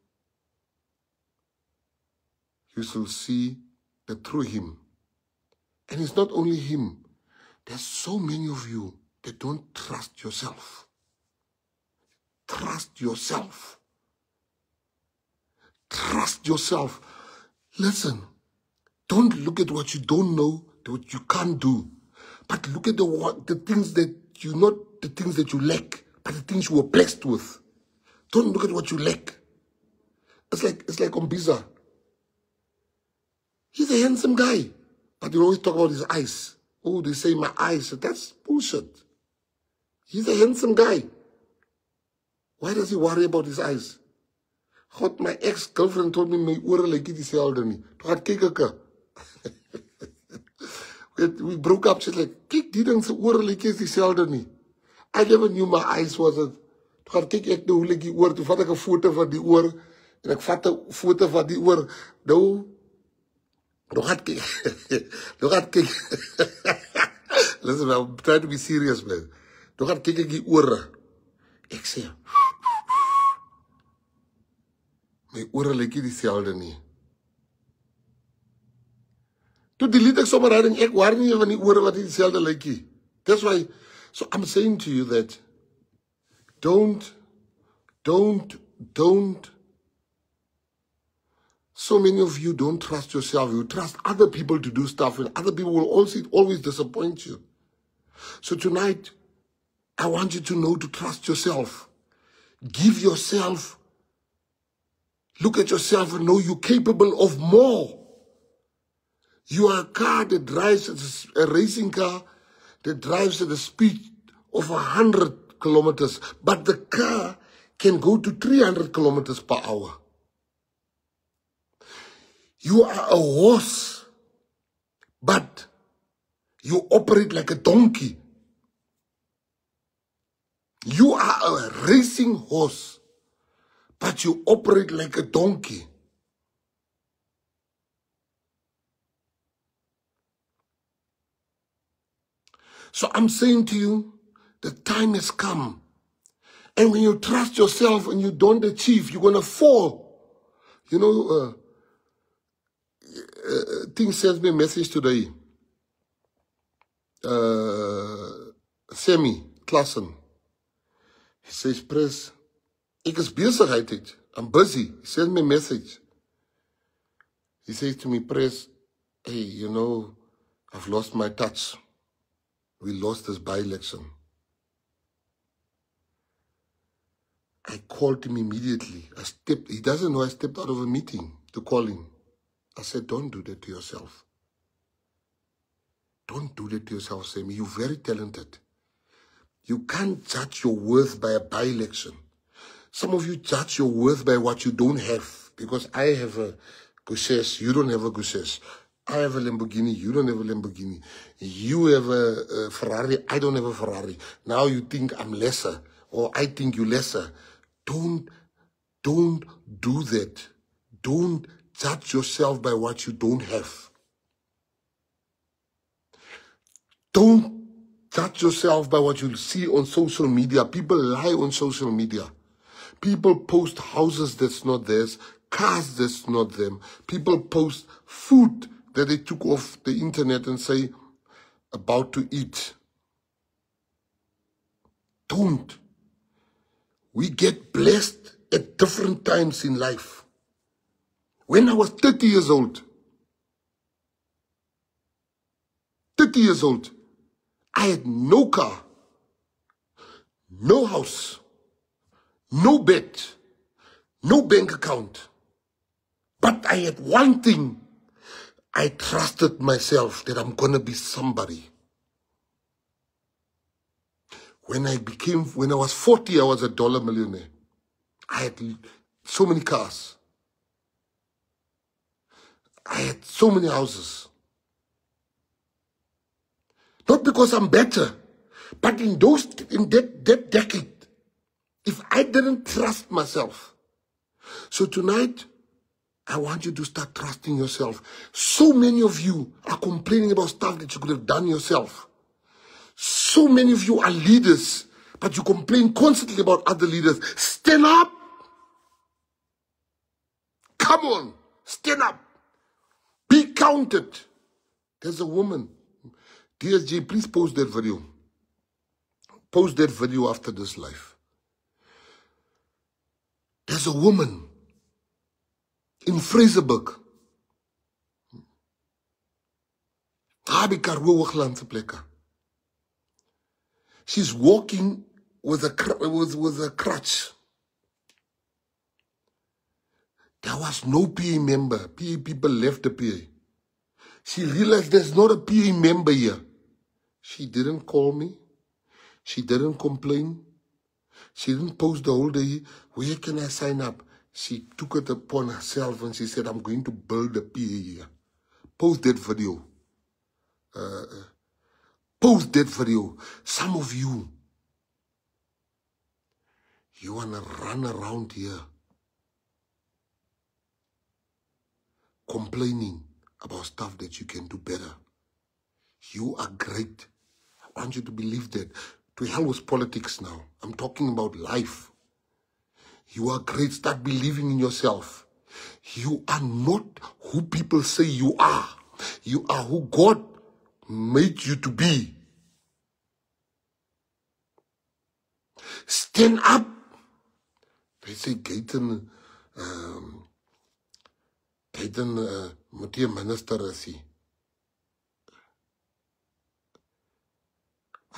you shall see that through him. And it's not only him. There's so many of you that don't trust yourself. Trust yourself. Trust yourself. Listen, don't look at what you don't know, what you can't do. But look at the things that you, not the things that you lack, but the things you were blessed with. Don't look at what you lack. It's like Umbiza. He's a handsome guy. But you always talk about his eyes. Oh, they say my eyes. That's bullshit. He's a handsome guy. Why does he worry about his eyes? God, my ex-girlfriend told me my oor like dieselfde nie. Toe gaan kyk ek. We broke up. She's like, kyk, die ding se oor like dieselfde nie. I never knew my eyes was it. Toe gaan kyk ek nou hoe like die oor. Toe vat ek 'n foto van die oor en ek vat 'n foto van die oor. Nou gaan kyk. Nou gaan kyk. Listen, I'm trying to be serious, man. Nou gaan kyk ek die ore. Ek sê, my ore lyk nie dieselfde nie. Toe delete ek sommer uit en ek hoor nie van die ore wat nie dieselfde lyk nie. That's why, so I'm saying to you that don't. So many of you don't trust yourself. You trust other people to do stuff, and other people will also always disappoint you. So tonight, I want you to know to trust yourself. Give yourself, look at yourself and know you're capable of more. You are a car that drives, a racing car that drives at the speed of 100 kilometers, but the car can go to 300 kilometers per hour. You are a horse, but you operate like a donkey. You are a racing horse, but you operate like a donkey. So I'm saying to you, the time has come. And when you trust yourself and you don't achieve, you're going to fall. You know, Ting sends me a message today. Sammy Klassen. He says, Pres, ek is besigheid het. I'm busy. He sends me a message. He says to me, Pres, hey, you know, I've lost my touch. We lost this by-election. I called him immediately. He doesn't know I stepped out of a meeting to call him. I said, don't do that to yourself. Don't do that to yourself, Sammy. You're very talented. You can't judge your worth by a by-election. Some of you judge your worth by what you don't have. Because I have a Gushes, you don't have a Gushes. I have a Lamborghini, you don't have a Lamborghini. You have a Ferrari, I don't have a Ferrari. Now you think I'm lesser, or I think you're lesser. Don't do that. Don't judge yourself by what you don't have. Don't judge yourself by what you see on social media. People lie on social media. People post houses that's not theirs, cars that's not them. People post food that they took off the internet and say, about to eat. don't. We get blessed at different times in life. When I was 30 years old, I had no car, no house, no bed, no bank account. But I had one thing. I trusted myself that I'm going to be somebody. When I was 40, I was a dollar millionaire. I had so many cars. I had so many houses. Not because I'm better, but in that decade, if I didn't trust myself. So tonight, I want you to start trusting yourself. So many of you are complaining about stuff that you could have done yourself. So many of you are leaders, but you complain constantly about other leaders. Stand up. Come on, stand up. Be counted. There's a woman. DSJ, please post that video. Post that video after this live. There's a woman in Fraserburg. She's walking with a crutch. There was no PA member. PA people left the PA. She realized there's not a PA member here. She didn't call me. She didn't complain. She didn't post the whole day. Where can I sign up? She took it upon herself and she said, I'm going to build a PA here. Post that video. Post that video. Some of you want to run around here complaining about stuff that you can do better. You are great. I want you to believe that. To hell with politics now. I'm talking about life. You are great. Start believing in yourself. You are not who people say you are. You are who God made you to be. Stand up. They say Gaten moet jy minister is hy.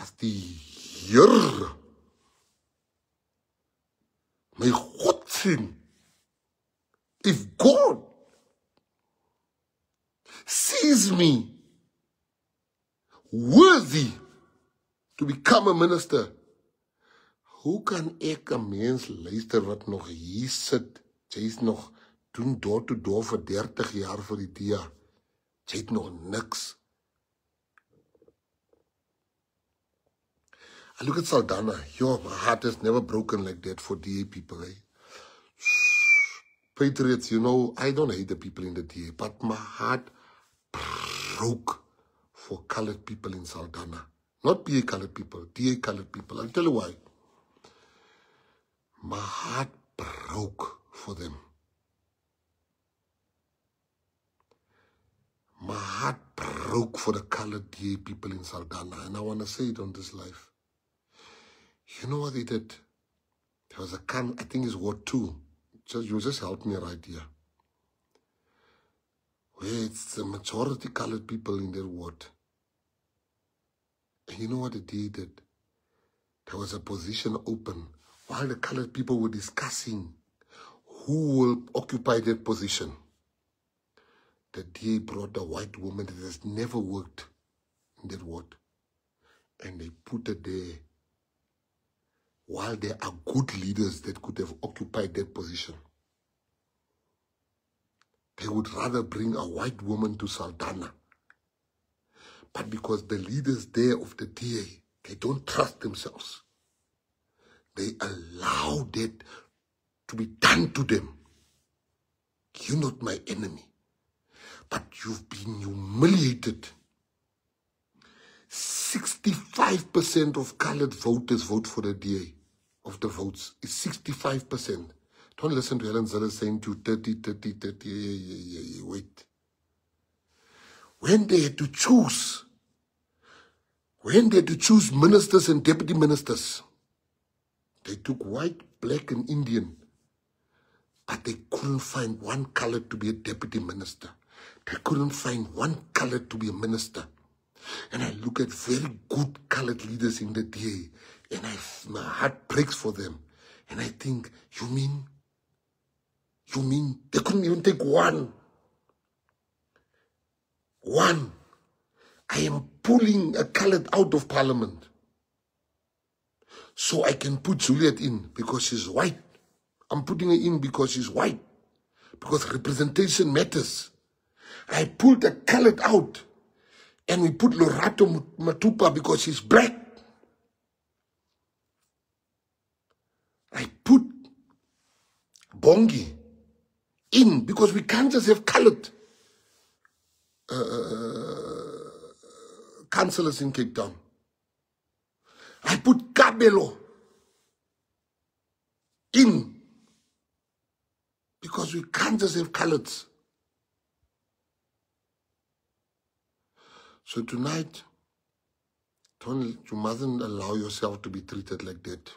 As die Heer my God sien, if God sees me worthy to become a minister, hoe kan ek 'n mens luister wat nog hier sit? Jy's nog doen door to door vir 30 jaar vir die DEA. Jy het nog niks. I look at Saldanha. Yo, my heart is never broken like that for DA people. Eh? Patriots, you know, I don't hate the people in the DA, but my heart broke for colored people in Saldanha. Not PA colored people, DA colored people. I'll tell you why. My heart broke for them. My heart broke for the colored DA people in Saldanha, and I want to say it on this live. You know what they did? There was a I think it's Ward 2. You just help me right here. Where it's the majority colored people in their ward. And you know what the DA did? There was a position open while the colored people were discussing who will occupy that position. The DA brought a white woman that has never worked in that ward. And they put her there. While there are good leaders that could have occupied that position. They would rather bring a white woman to Saldanha. But because the leaders there of the DA, they don't trust themselves. They allow that to be done to them. You're not my enemy. But you've been humiliated. 65% of colored voters vote for the DA. Of the votes is 65%. Don't listen to Helen Zille saying to 30. Wait. When they had to choose ministers and deputy ministers, They took white, black, and Indian, but they couldn't find one color to be a deputy minister. They couldn't find one color to be a minister. And I look at very good colored leaders in the DA, and my heart breaks for them. And I think, you mean they couldn't even take one? One. I am pulling a colored out of parliament so I can put Juliet in because she's white. I'm putting her in because she's white, because representation matters. I pulled a colored out, and we put Lorato Matupa because she's black. I put Bongi in because we can't just have colored councillors in Cape Town. I put Kabelo in because we can't just have coloreds. So tonight, you mustn't allow yourself to be treated like that.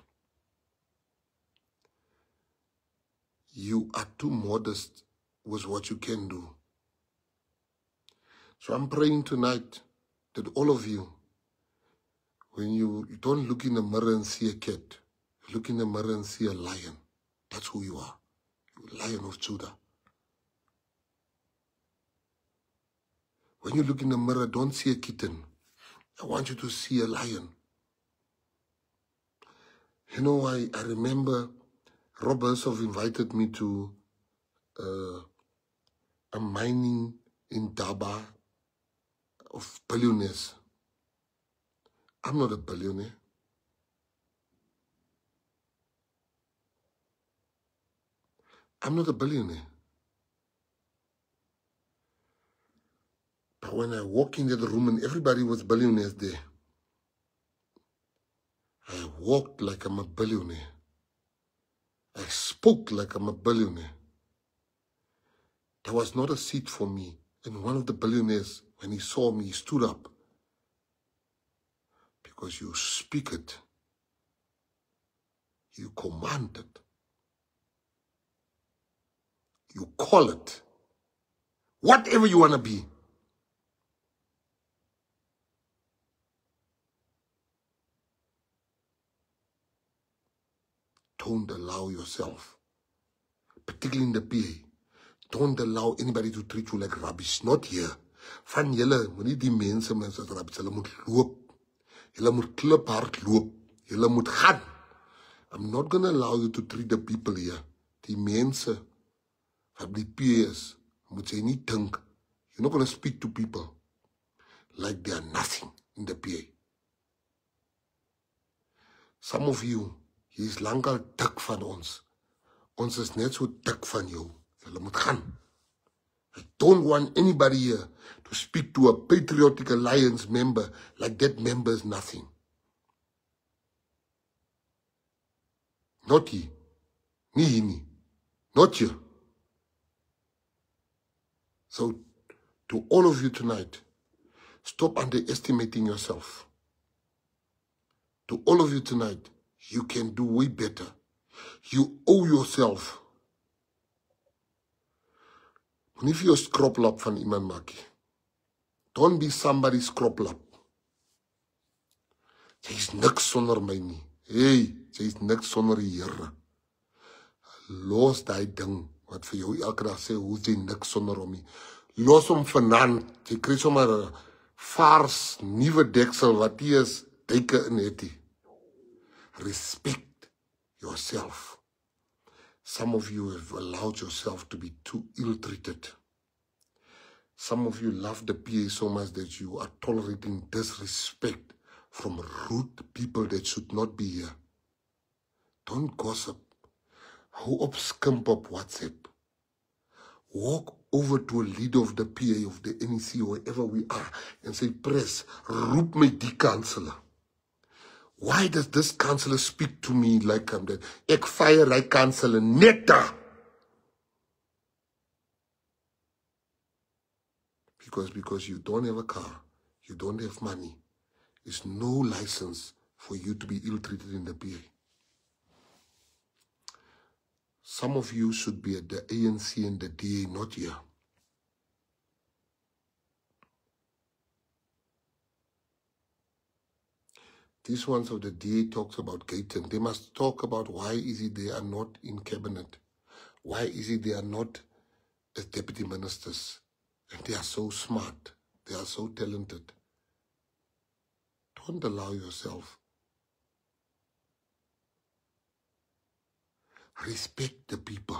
You are too modest with what you can do. So I'm praying tonight that all of you, when you don't look in the mirror and see a cat, you look in the mirror and see a lion. That's who you are. You're Lion of Judah. When you look in the mirror, don't see a kitten. I want you to see a lion. You know, I remember Rob Hersov invited me to a mining in Daba of billionaires. I'm not a billionaire. I'm not a billionaire. But when I walk into the room and everybody was billionaires there, I walked like I'm a billionaire. I spoke like I'm a billionaire. There was not a seat for me. And one of the billionaires, when he saw me, he stood up. Because you speak it. You command it. You call it. Whatever you want to be. Don't allow yourself, particularly in the PA, don't allow anybody to treat you like rubbish. Not here. Van julle, moenie die mense as rubbish. Hulle moet loop. Julle moet kliphard loop. Julle moet gaan. I'm not going to allow you to treat the people here. Die mense wat die PA is, moet jy nie dink. You're not going to speak to people like they are nothing in the PA. Some of you, jy is lang al dik van ons. Ons is net so dik van jou. Julle moet gaan. I don't want anybody here to speak to a Patriotic Alliance member like that member is nothing. Not he. Nie. Not you. So, to all of you tonight, stop underestimating yourself. To all of you tonight, you can do way better. You owe yourself. Moenie vir jou skroplap van iemand maak nie. Don't be somebody's skroplap. Jy is niks sonder my nie. Hey, jy is niks sonder die Here. Los die ding wat vir jou elke dag sê, hoe jy niks sonder hom nie. Los hom vanaand. Jy kry sommer 'n vars, nuwe deksel wat jy is, duike in het nie. Respect yourself. Some of you have allowed yourself to be too ill-treated. Some of you love the PA so much that you are tolerating disrespect from rude people that should not be here. Don't gossip. Hou op skimp op WhatsApp. Walk over to a leader of the PA of the NEC, wherever we are, and say, press, roep my die councillor. Why does this councillor speak to me like I'm dead? Ek fire like councillor netta. Because you don't have a car, you don't have money. There's no license for you to be ill-treated in the PA. Some of you should be at the ANC and the DA, not here. These ones of the DA talks about Gayton. They must talk about why is it they are not in cabinet. Why is it they are not as deputy ministers? And they are so smart. They are so talented. Don't allow yourself. Respect the people.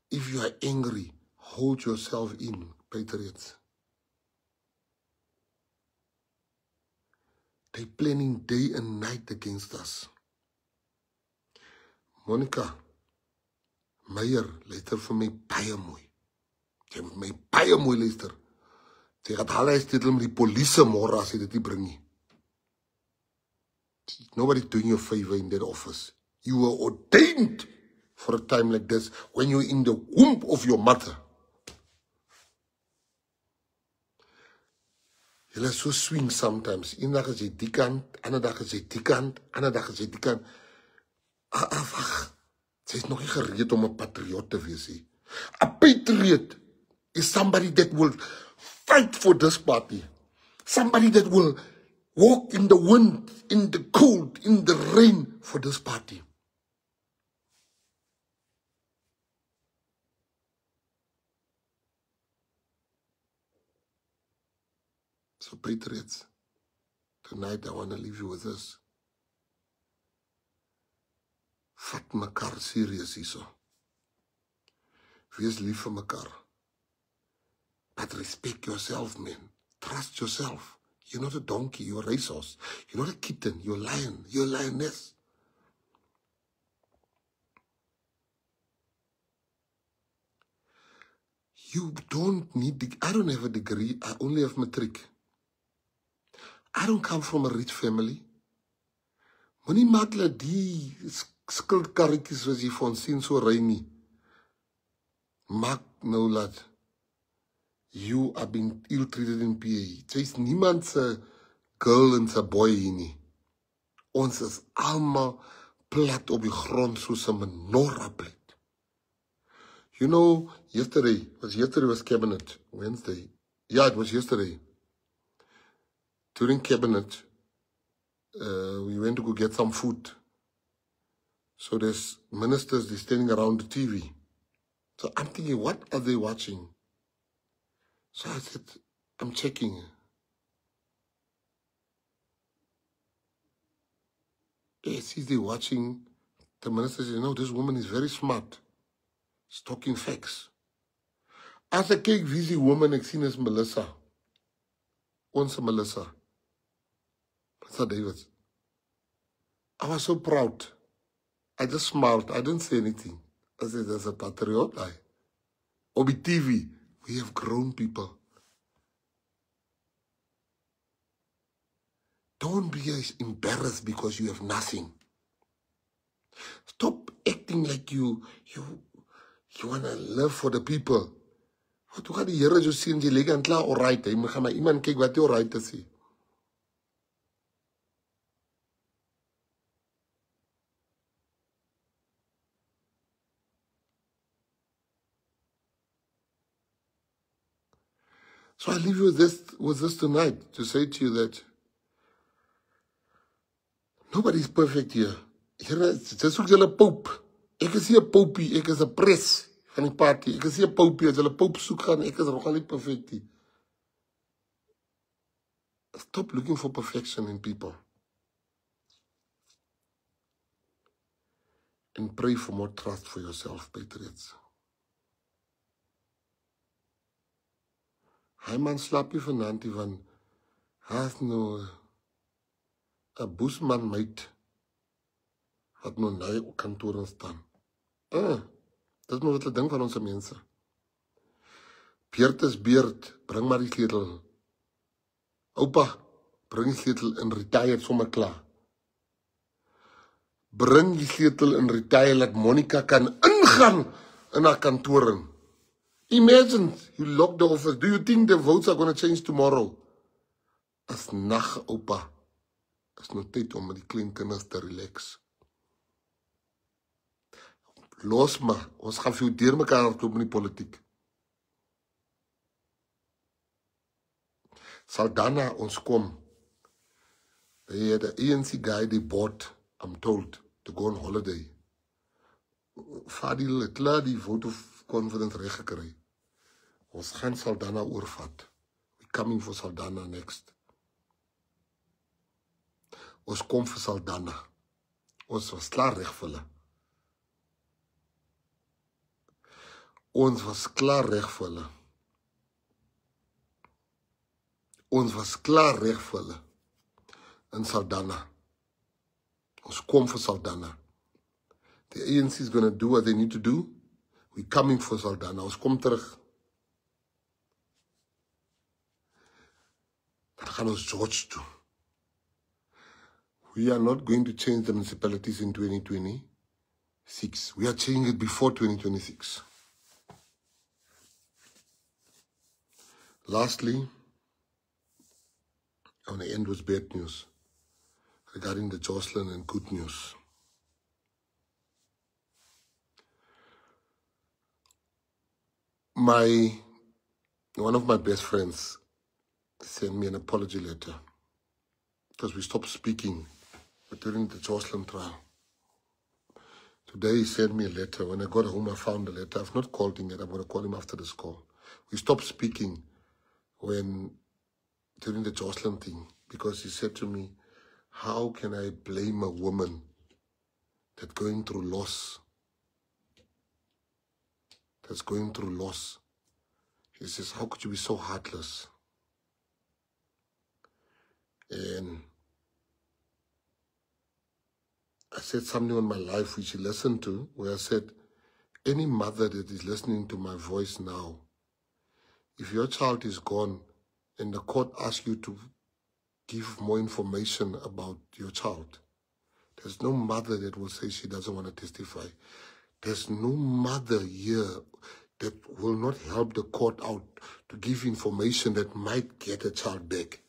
If you are angry, hold yourself in, patriots. They're planning day and night against us. Monica Meyer, luister vir my baie mooi. Jy moet my baie mooi luister. Sy gaan hulle steeds met die polisie môre as jy dit nie bring nie. Nobody's doing you a favor in that office. You were ordained for a time like this when you're in the womb of your mother. Julle is so swing sometimes. Een dag is jy die kant, ander dag is jy die kant, ander dag is jy die kant. Wag. Sy is nog nie gereed om 'n patriot te wees nie. A patriot is somebody that will fight for this party. Somebody that will walk in the wind, in the cold, in the rain for this party. So patriots, tonight I want to leave you with this. Vat mekaar serious hierso. Wees lief vir mekaar. But respect yourself, man. Trust yourself. You're not a donkey, you're a racehorse. You're not a kitten, you're a lion, you're a lioness. You don't need, I don't have a degree, I only have matric. I don't come from a rich family. Moenie maak dat die skuldkarretjies wat jy van sien so ry nie. Maak nou laat you are being ill-treated in PA. Jy's niemand se girl en se boy hier nie. Ons is almal plat op die grond soos 'n menorah plate. You know, yesterday was cabinet, Wednesday. Yeah, it was yesterday. During cabinet, we went to go get some food. So there's ministers, they're standing around the TV. So I'm thinking, what are they watching? So I said, I'm checking. Yes, they're watching. The minister said, no, this woman is very smart. She's talking facts. As I kyk wie die woman ek sien is Melissa. Onze Melissa. Melissa Davids. I was so proud. I just smiled. I didn't say anything. I said, there's a patriot. Obi TV, we have grown people. Don't be embarrassed because you have nothing. Stop acting like you want to live for the people. Wat hoe gaan die Here so sien jy lê aan klaar alright. Jy moet gaan na iemand kyk wat jy alright is. So I leave you with this tonight to say to you that nobody's perfect here. Here, dis ook julle pope. Ek is nie 'n popie, ek is 'n pres van die party. Ek is nie 'n popie as julle pope soek gaan, ek is nog al nie perfect nie. Stop looking for perfection in people. And pray for more trust for yourself, patriots. Hy man slaap nie vanaand nie, want hy is nou 'n boesman meid wat nou nou op kantoor staan. Dit is maar wat hulle dink van ons mense. Beurt is beurt, bring maar die sleutel. Oupa, bring die sleutel in retire sommer klaar. Bring die sleutel in retire dat Monica kan ingaan in haar kantoor in. Imagine, you lock the office. Do you think the votes are going to change tomorrow? As nag, oupa. Is nou tyd om met die klein kinders te relax. Los maar, ons gaan vir jou deur mekaar hardloop in die politiek. Saldanha, ons kom. They had an ANC guy they bought, I'm told, to go on holiday. Fadil het klaar die vote of confidence reg gekry. Ons gaan Saldanha oorvat. We coming for Saldanha next. Ons kom vir Saldanha. Ons was klaar reg vir hulle. Ons was klaar reg vir hulle. Ons was klaar reg vir hulle. In Saldanha. Ons kom vir Saldanha. The ANC is going to do what they need to do. We're coming for Saldanha. Ons kom terug. Dan gaan ons George toe. We are not going to change the municipalities in 2026. We are changing it before 2026. Lastly, I want to end with bad news regarding the Jocelyn and good news. One of my best friends sent me an apology letter because we stopped speaking during the Jocelyn trial. Today he sent me a letter. When I got home, I found the letter. I've not called him yet. I'm going to call him after this call. We stopped speaking during the Jocelyn thing because he said to me, how can I blame a woman that's going through loss? He says, how could you be so heartless? And I said something on my life which he listened to, where I said, any mother that is listening to my voice now, if your child is gone and the court asks you to give more information about your child, there's no mother that will say she doesn't want to testify. There's no mother here that will not help the court out to give information that might get a child back.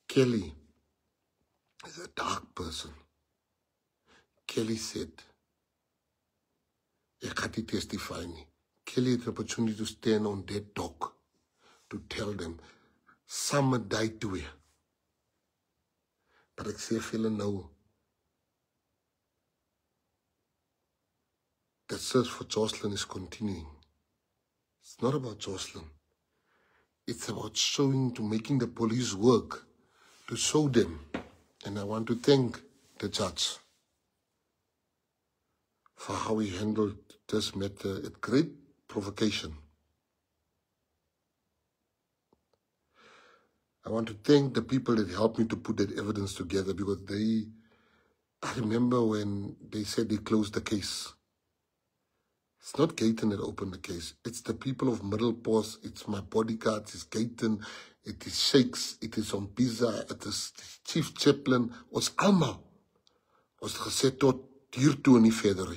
Kelly is a dark person. Kelly said, ek gaan nie testify nie. Kelly had an opportunity to stand on that dock to tell them, some died too. But ek sê vir julle nou, the search for Jocelyn is continuing. It's not about Jocelyn. It's about making the police work to show them. And I want to thank the judge for how he handled this matter at great provocation. I want to thank the people that helped me to put that evidence together because I remember when they said they closed the case. It's not Gayton that opened the case. It's the people of Middelpos. It's my bodyguards. It's Gayton. It is Shakes. It is on Pizza. It is Chief Chaplain. Ons almal. Ons gesê tot hiertoe en nie verder.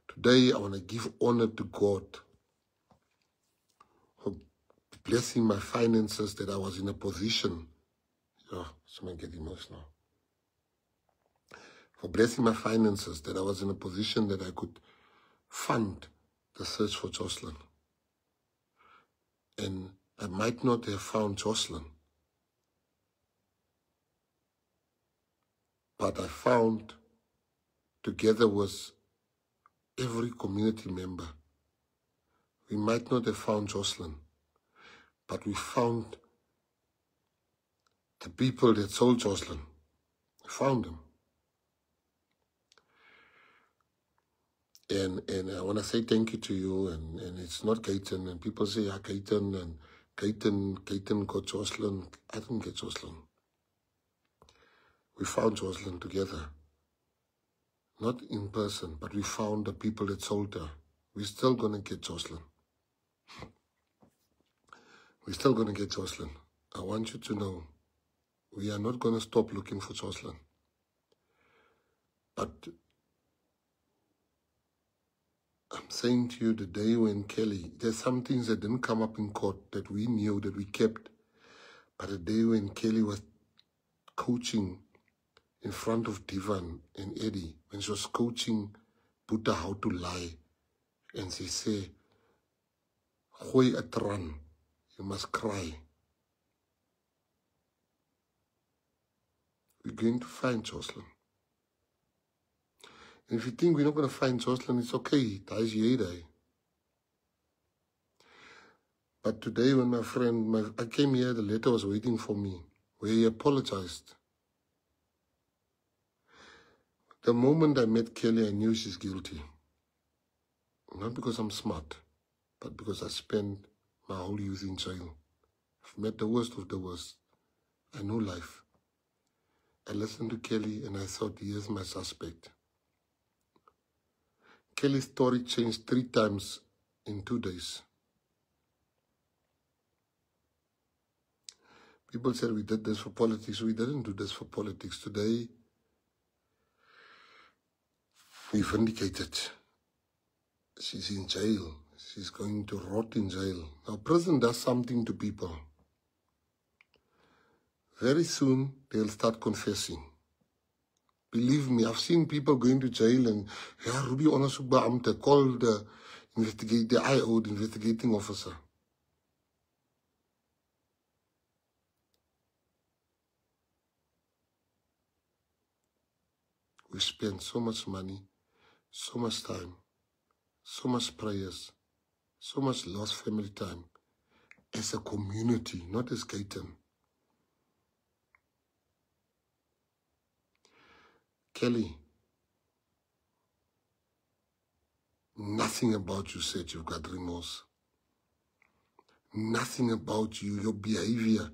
Today, I want to give honor to God for blessing my finances that I was in a position. Someone get emotional. For blessing my finances, that I was in a position that I could fund the search for Jocelyn. And I might not have found Jocelyn, but I found, together with every community member, we might not have found Jocelyn, but we found the people that sold Jocelyn. We found them. And I want to say thank you to you, and it's not Gayton, and people say, Gayton, and Gayton got Jocelyn. I didn't get Jocelyn. We found Jocelyn together. Not in person, but we found the people that sold her. We're still going to get Jocelyn. We're still going to get Jocelyn. I want you to know, we are not going to stop looking for Jocelyn. But I'm saying to you, the day when Kelly, there's some things that didn't come up in court that we knew, that we kept. But the day when Kelly was coaching in front of Divan and Eddie when she was coaching Buddha how to lie. And she said, gooi 'n traan, you must cry. We're going to find Jocelyn. And if you think we're not going to find Jocelyn, it's okay. That is your day. But today when my friend, I came here, the letter was waiting for me, where he apologized. The moment I met Kelly, I knew she's guilty. Not because I'm smart, but because I spent my whole youth in jail. I've met the worst of the worst. I know life. I listened to Kelly and I thought, here's my suspect. Kelly's story changed 3 times in 2 days. People said we did this for politics. We didn't do this for politics. Today, we vindicated. She's in jail. She's going to rot in jail. Now, prison does something to people. Very soon, they'll start confessing. Believe me, I've seen people going to jail and, yeah, Ruby ondersoekbeampte, call the IO, the investigating officer. We spend so much money, so much time, so much prayers, so much lost family time as a community, not as Gayton. Kelly, nothing about you said you've got remorse. Nothing about you, your behavior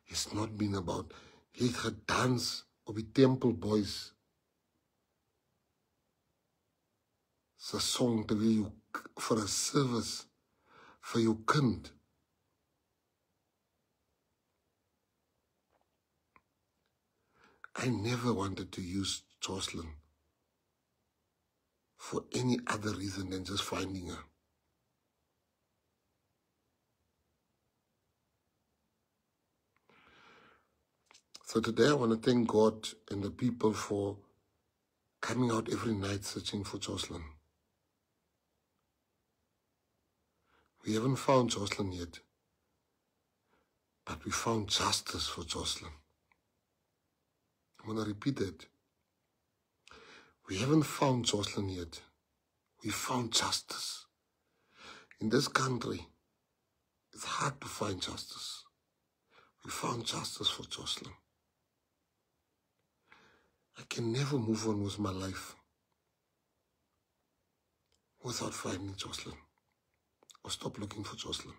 has not been about. Jy het gedans op die Temple Boys. It's a song to you for a service for your kind. I never wanted to use Jocelyn for any other reason than just finding her. So today I want to thank God and the people for coming out every night searching for Jocelyn. We haven't found Jocelyn yet, but we found justice for Jocelyn. I'm going to repeat that. We haven't found Jocelyn yet. We found justice. In this country, it's hard to find justice. We found justice for Jocelyn. I can never move on with my life without finding Jocelyn or stop looking for Jocelyn.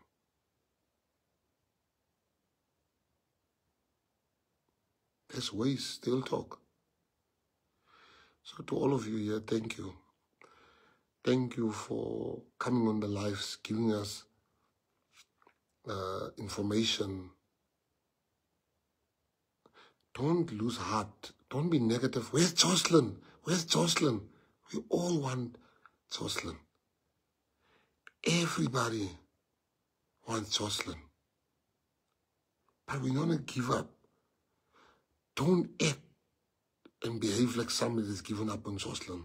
There's ways, they'll talk. So to all of you here, thank you. Thank you for coming on the lives, giving us information. Don't lose heart. Don't be negative. Where's Jocelyn? Where's Jocelyn? We all want Jocelyn. Everybody wants Jocelyn. But we don't want to give up. Don't act and behave like somebody that's given up on Jocelyn.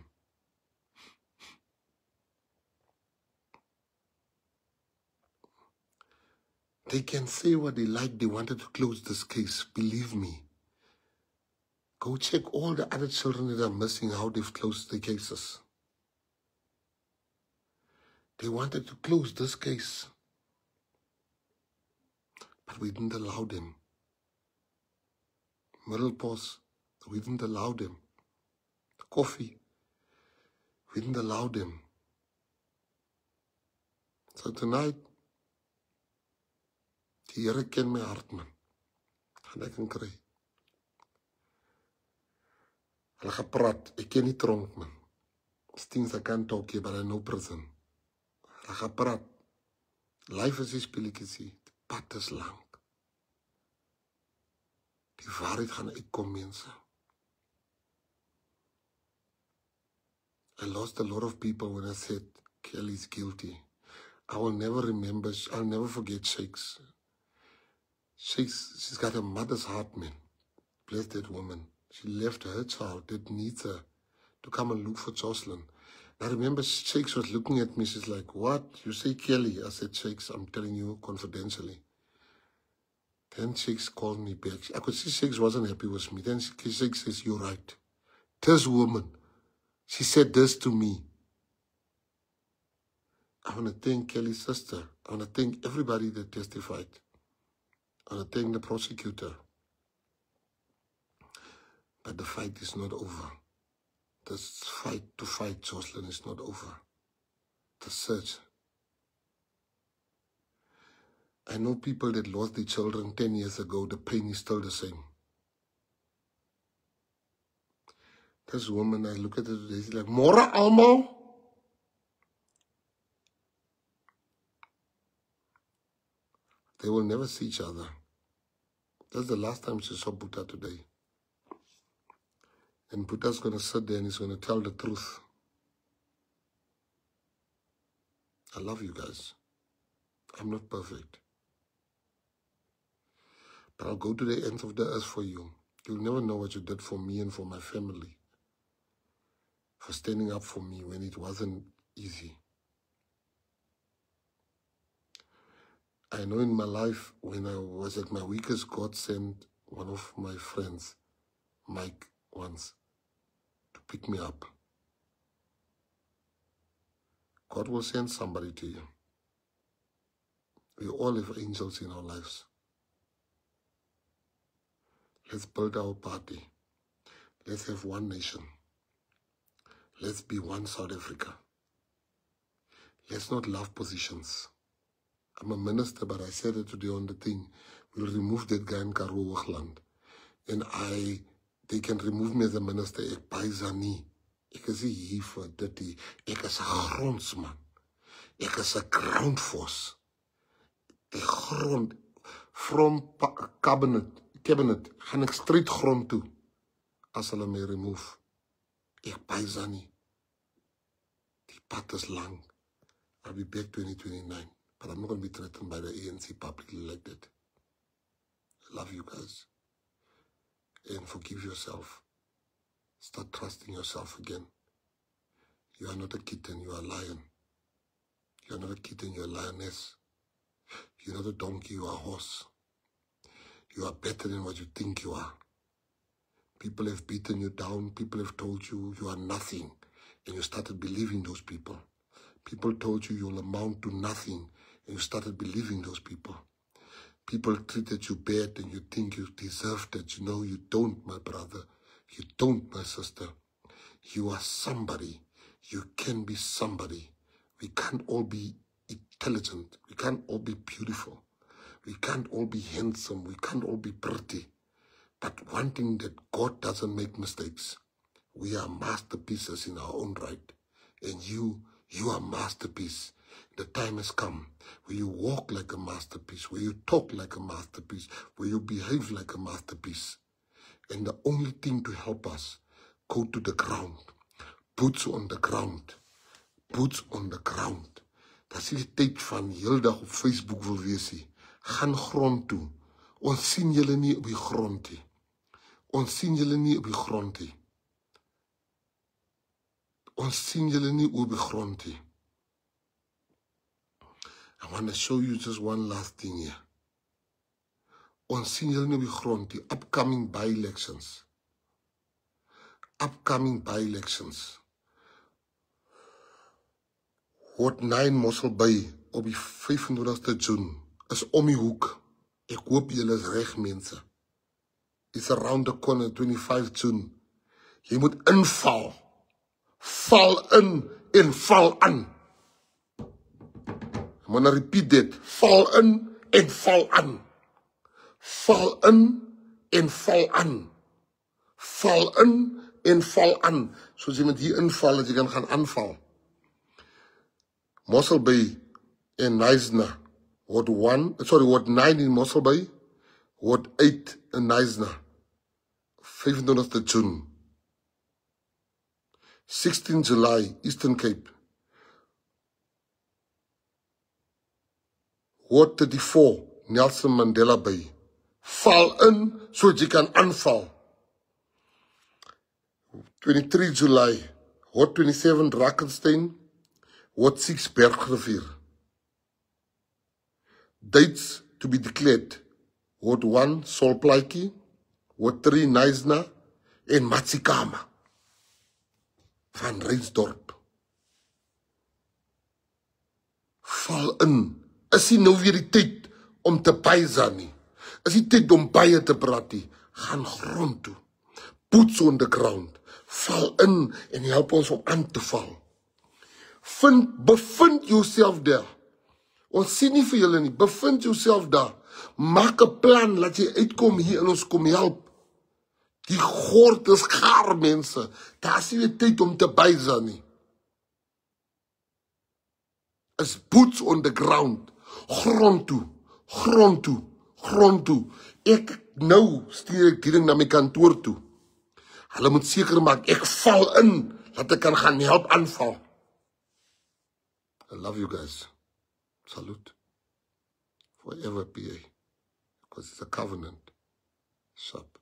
They can say what they like. They wanted to close this case. Believe me. Go check all the other children that are missing, how they've closed the cases. They wanted to close this case. But we didn't allow them. Middle pause, we didn't allow them. The coffee, we didn't allow them. So tonight, die Here ken my hart, man. Gaan ek kan kry. Hulle gepraat, ek ken nie tronk, man. Things I can't talk here, but I know prison. Hulle gepraat. Life is die spelletjie, die pad is lang. Die waarheid gaan uitkom, mense. I lost a lot of people when I said Kelly's guilty. I will never remember, I'll never forget Shakes. She's got a mother's heart, man. Bless that woman. She left her child that needs her to come and look for Jocelyn. I remember Shakes was looking at me. She's like, what? You say Kelly? I said, Shakes, I'm telling you confidentially. Then Shakes called me back. I could see Shakes wasn't happy with me. Then Shakes says, you're right. This woman, she said this to me. I want to thank Kelly's sister. I want to thank everybody that testified. I want to thank the prosecutor. But the fight is not over. This fight to fight Jocelyn is not over. The search. I know people that lost their children 10 years ago. The pain is still the same. This woman, I look at her today, she's like, Mora Almo? They will never see each other. That's the last time she saw Buddha today. And Buddha's going to sit there and he's going to tell the truth. I love you guys. I'm not perfect. But I'll go to the ends of the earth for you. You'll never know what you did for me and for my family. For standing up for me when it wasn't easy. I know in my life, when I was at my weakest, God sent one of my friends, Mike, once, to pick me up. God will send somebody to you. We all have angels in our lives. Let's build our party. Let's have one nation. Let's be one South Africa. Let's not love positions. I'm a minister, but I said it today on the thing. We'll remove that guy in Karoo Hoogland. And they can remove me as a minister. Ek paisani. Ek is hier vir dit. Ek is 'n grondsman. Ek is 'n ground force. Die grond from cabinet gaan ek straight grond toe as hulle my remove. Ek paisani. Die pad is lang. I'll be back 2029. But I'm not going to be threatened by the ANC publicly like that. I love you guys. And forgive yourself. Start trusting yourself again. You are not a kitten, you are a lion. You are not a kitten, you are a lioness. You are not a donkey, you are a horse. You are better than what you think you are. People have beaten you down. People have told you you are nothing. And you started believing those people. People told you you'll amount to nothing. And you started believing those people. People treated you bad and you think you deserved it. You know you don't, my brother. You don't, my sister. You are somebody. You can be somebody. We can't all be intelligent. We can't all be beautiful. We can't all be handsome. We can't all be pretty. But one thing that God doesn't make mistakes. We are masterpieces in our own right. And you are a masterpiece. The time has come where you walk like a masterpiece, where you talk like a masterpiece, where you behave like a masterpiece. And the only thing to help us, go to the ground. Boots on the ground. Boots on the ground. That's die tyd van heel dag op Facebook wil wees nie. Gaan grond toe. Ons sien julle nie op die grond nie. Ons sien julle nie op die grond nie. Ons sien julle nie op die grond nie. I want to show you just one last thing here. Ons sien julle nie op die grond nie. Upcoming by-elections. Upcoming by-elections. Ward 9 Mossel Bay op die 25ste June is om die hoek. Ek hoop julle is reg, mense. It's around the corner, 25 June. Jy moet inval. Val in en val aan. I'm going to repeat that. Val in en val aan. Val in en val aan. Val in en val aan. Soos jy met hier inval, as jy kan gaan aanval. Mossel Bay en Knysna. Ward 9 in Mossel Bay. Ward 8 in Knysna. 25 June. 16 July, Eastern Cape. Ward 34, Nelson Mandela Bay. Val in, so jy kan aanval. 23 July, Ward 27 Drakensberg, Ward 6 Bergrivier. Dates to be declared. Ward 1 Solplaatjie, Ward 3 Knysna en Matsikama van Reinsdorp. Val in. Is nie nou weer die tyd om te bysa nie. Is die tyd om baie te praat nie. Gaan grond toe. Boots on the ground. Val in en help ons om aan te val. Bevind jouself daar. Ons sien nie vir julle nie. Bevind jouself daar. Maak 'n plan dat jy uitkom hier en ons kom help. Die gord is gaar, mense. Daar is nie tyd om te bysa nie. Is boots on the ground. Grond toe. Grond toe. Grond toe. Ek nou stuur ek hierdie na my kantoor toe. Hulle moet seker maak ek val in dat ek kan gaan help aanval. I love you guys. Salute. Forever PA. Because it's a covenant. Sup.